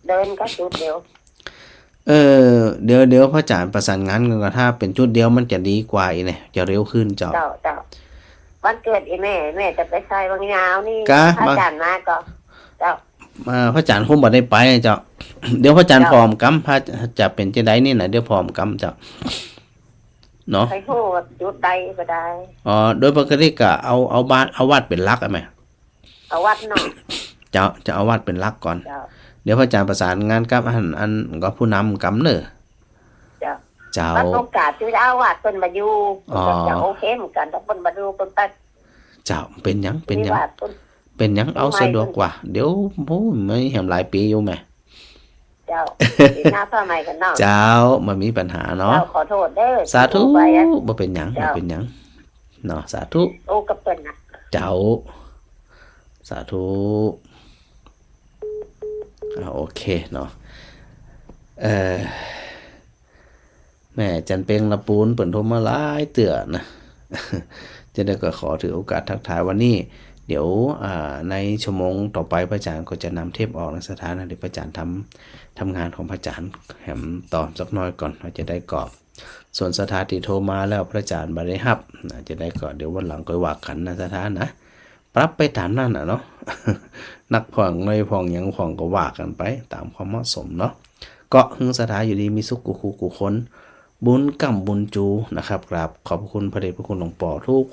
เดินก็จุดเดียว เดี๋ยวพระอาจารย์ประสานงานกันก็ถ้าเป็นชุดเดียวมันจะดีกว่าอีเนี่ยจะเร็วขึ้นเจ้า เจ้าวันเกิดอีแม่จะไปใส่บางยาวนี่ กะ อาจารย์มาก็เจ้า พระอาจารย์คงบ่ได้ไปเจ้า เดี๋ยวพระอาจารย์ เจ้า พร้อมกำพระจะเป็นจะได้นี่น่ะเดี๋ยวพร้อมกำเจ้าเนาะ ไปโหดจุดใดก็ได้ โดยปกติก็เอาบ้านเอาวัดเป็นหลักอ่ะแม่ เอาวัดหน่อย จะเอาวัดเป็นหลักก่อน เจ้า เดี๋ยวพระอาจารย์ประสานงานกับอันก็ผู้นำกำเนอ เจ้า เจ้า วันโอกาสที่เอาวัดเป็นมาอยู่ อ๋อ จะโอเคเหมือนกันแต่เป็นมาดูเป็นไป เจ้าเป็นหยัง ที่วัดเป็น เป็นหยังเอาสะดวกกว่าเดี๋ยวโอ้ยไม่เห็นหลายปีอยู่แม่ เจ้าปีหน้าผ้าใหม่กันเนาะ เจ้ามันมีปัญหาเนาะ เจ้าขอโทษเด้อ สาธุ ไปอะ บ่เป็นหยังบ่เป็นหยังเนาะสาธุ โอ้กับเป็นน่ะ เจ้าสาธุโอเคเนาะแม่จันเปงละปูนเปิ่นโทรมาหลายเตือนะ จะได้ก็ขอถือโอกาสทักทายวันนี้เดี๋ยวในชั่วโมงต่อไปพระอาจารย์ก็จะนำเทปออกในสถานะเดี๋ยวพระอาจารย์ทำงานของพระอาจารย์แหมตอนสักน้อยก่อนเราจะได้กรอบส่วนสถานที่โทรมาแล้วพระอาจารย์บริหับจะได้ก็เดี๋ยววันหลังก็ว่ากันนะสถานนะปรับไปตามนั่นเนาะ นักผ่องในผ่องยังผ่องก็ว่ากันไปตามความเหมาะสมเนาะก็หึงสถานอยู่ดีมีสุขกูคนบุญกำบุญจูนะครับกราบขอบคุณพระเดชพระคุณหลวงปู่ทุก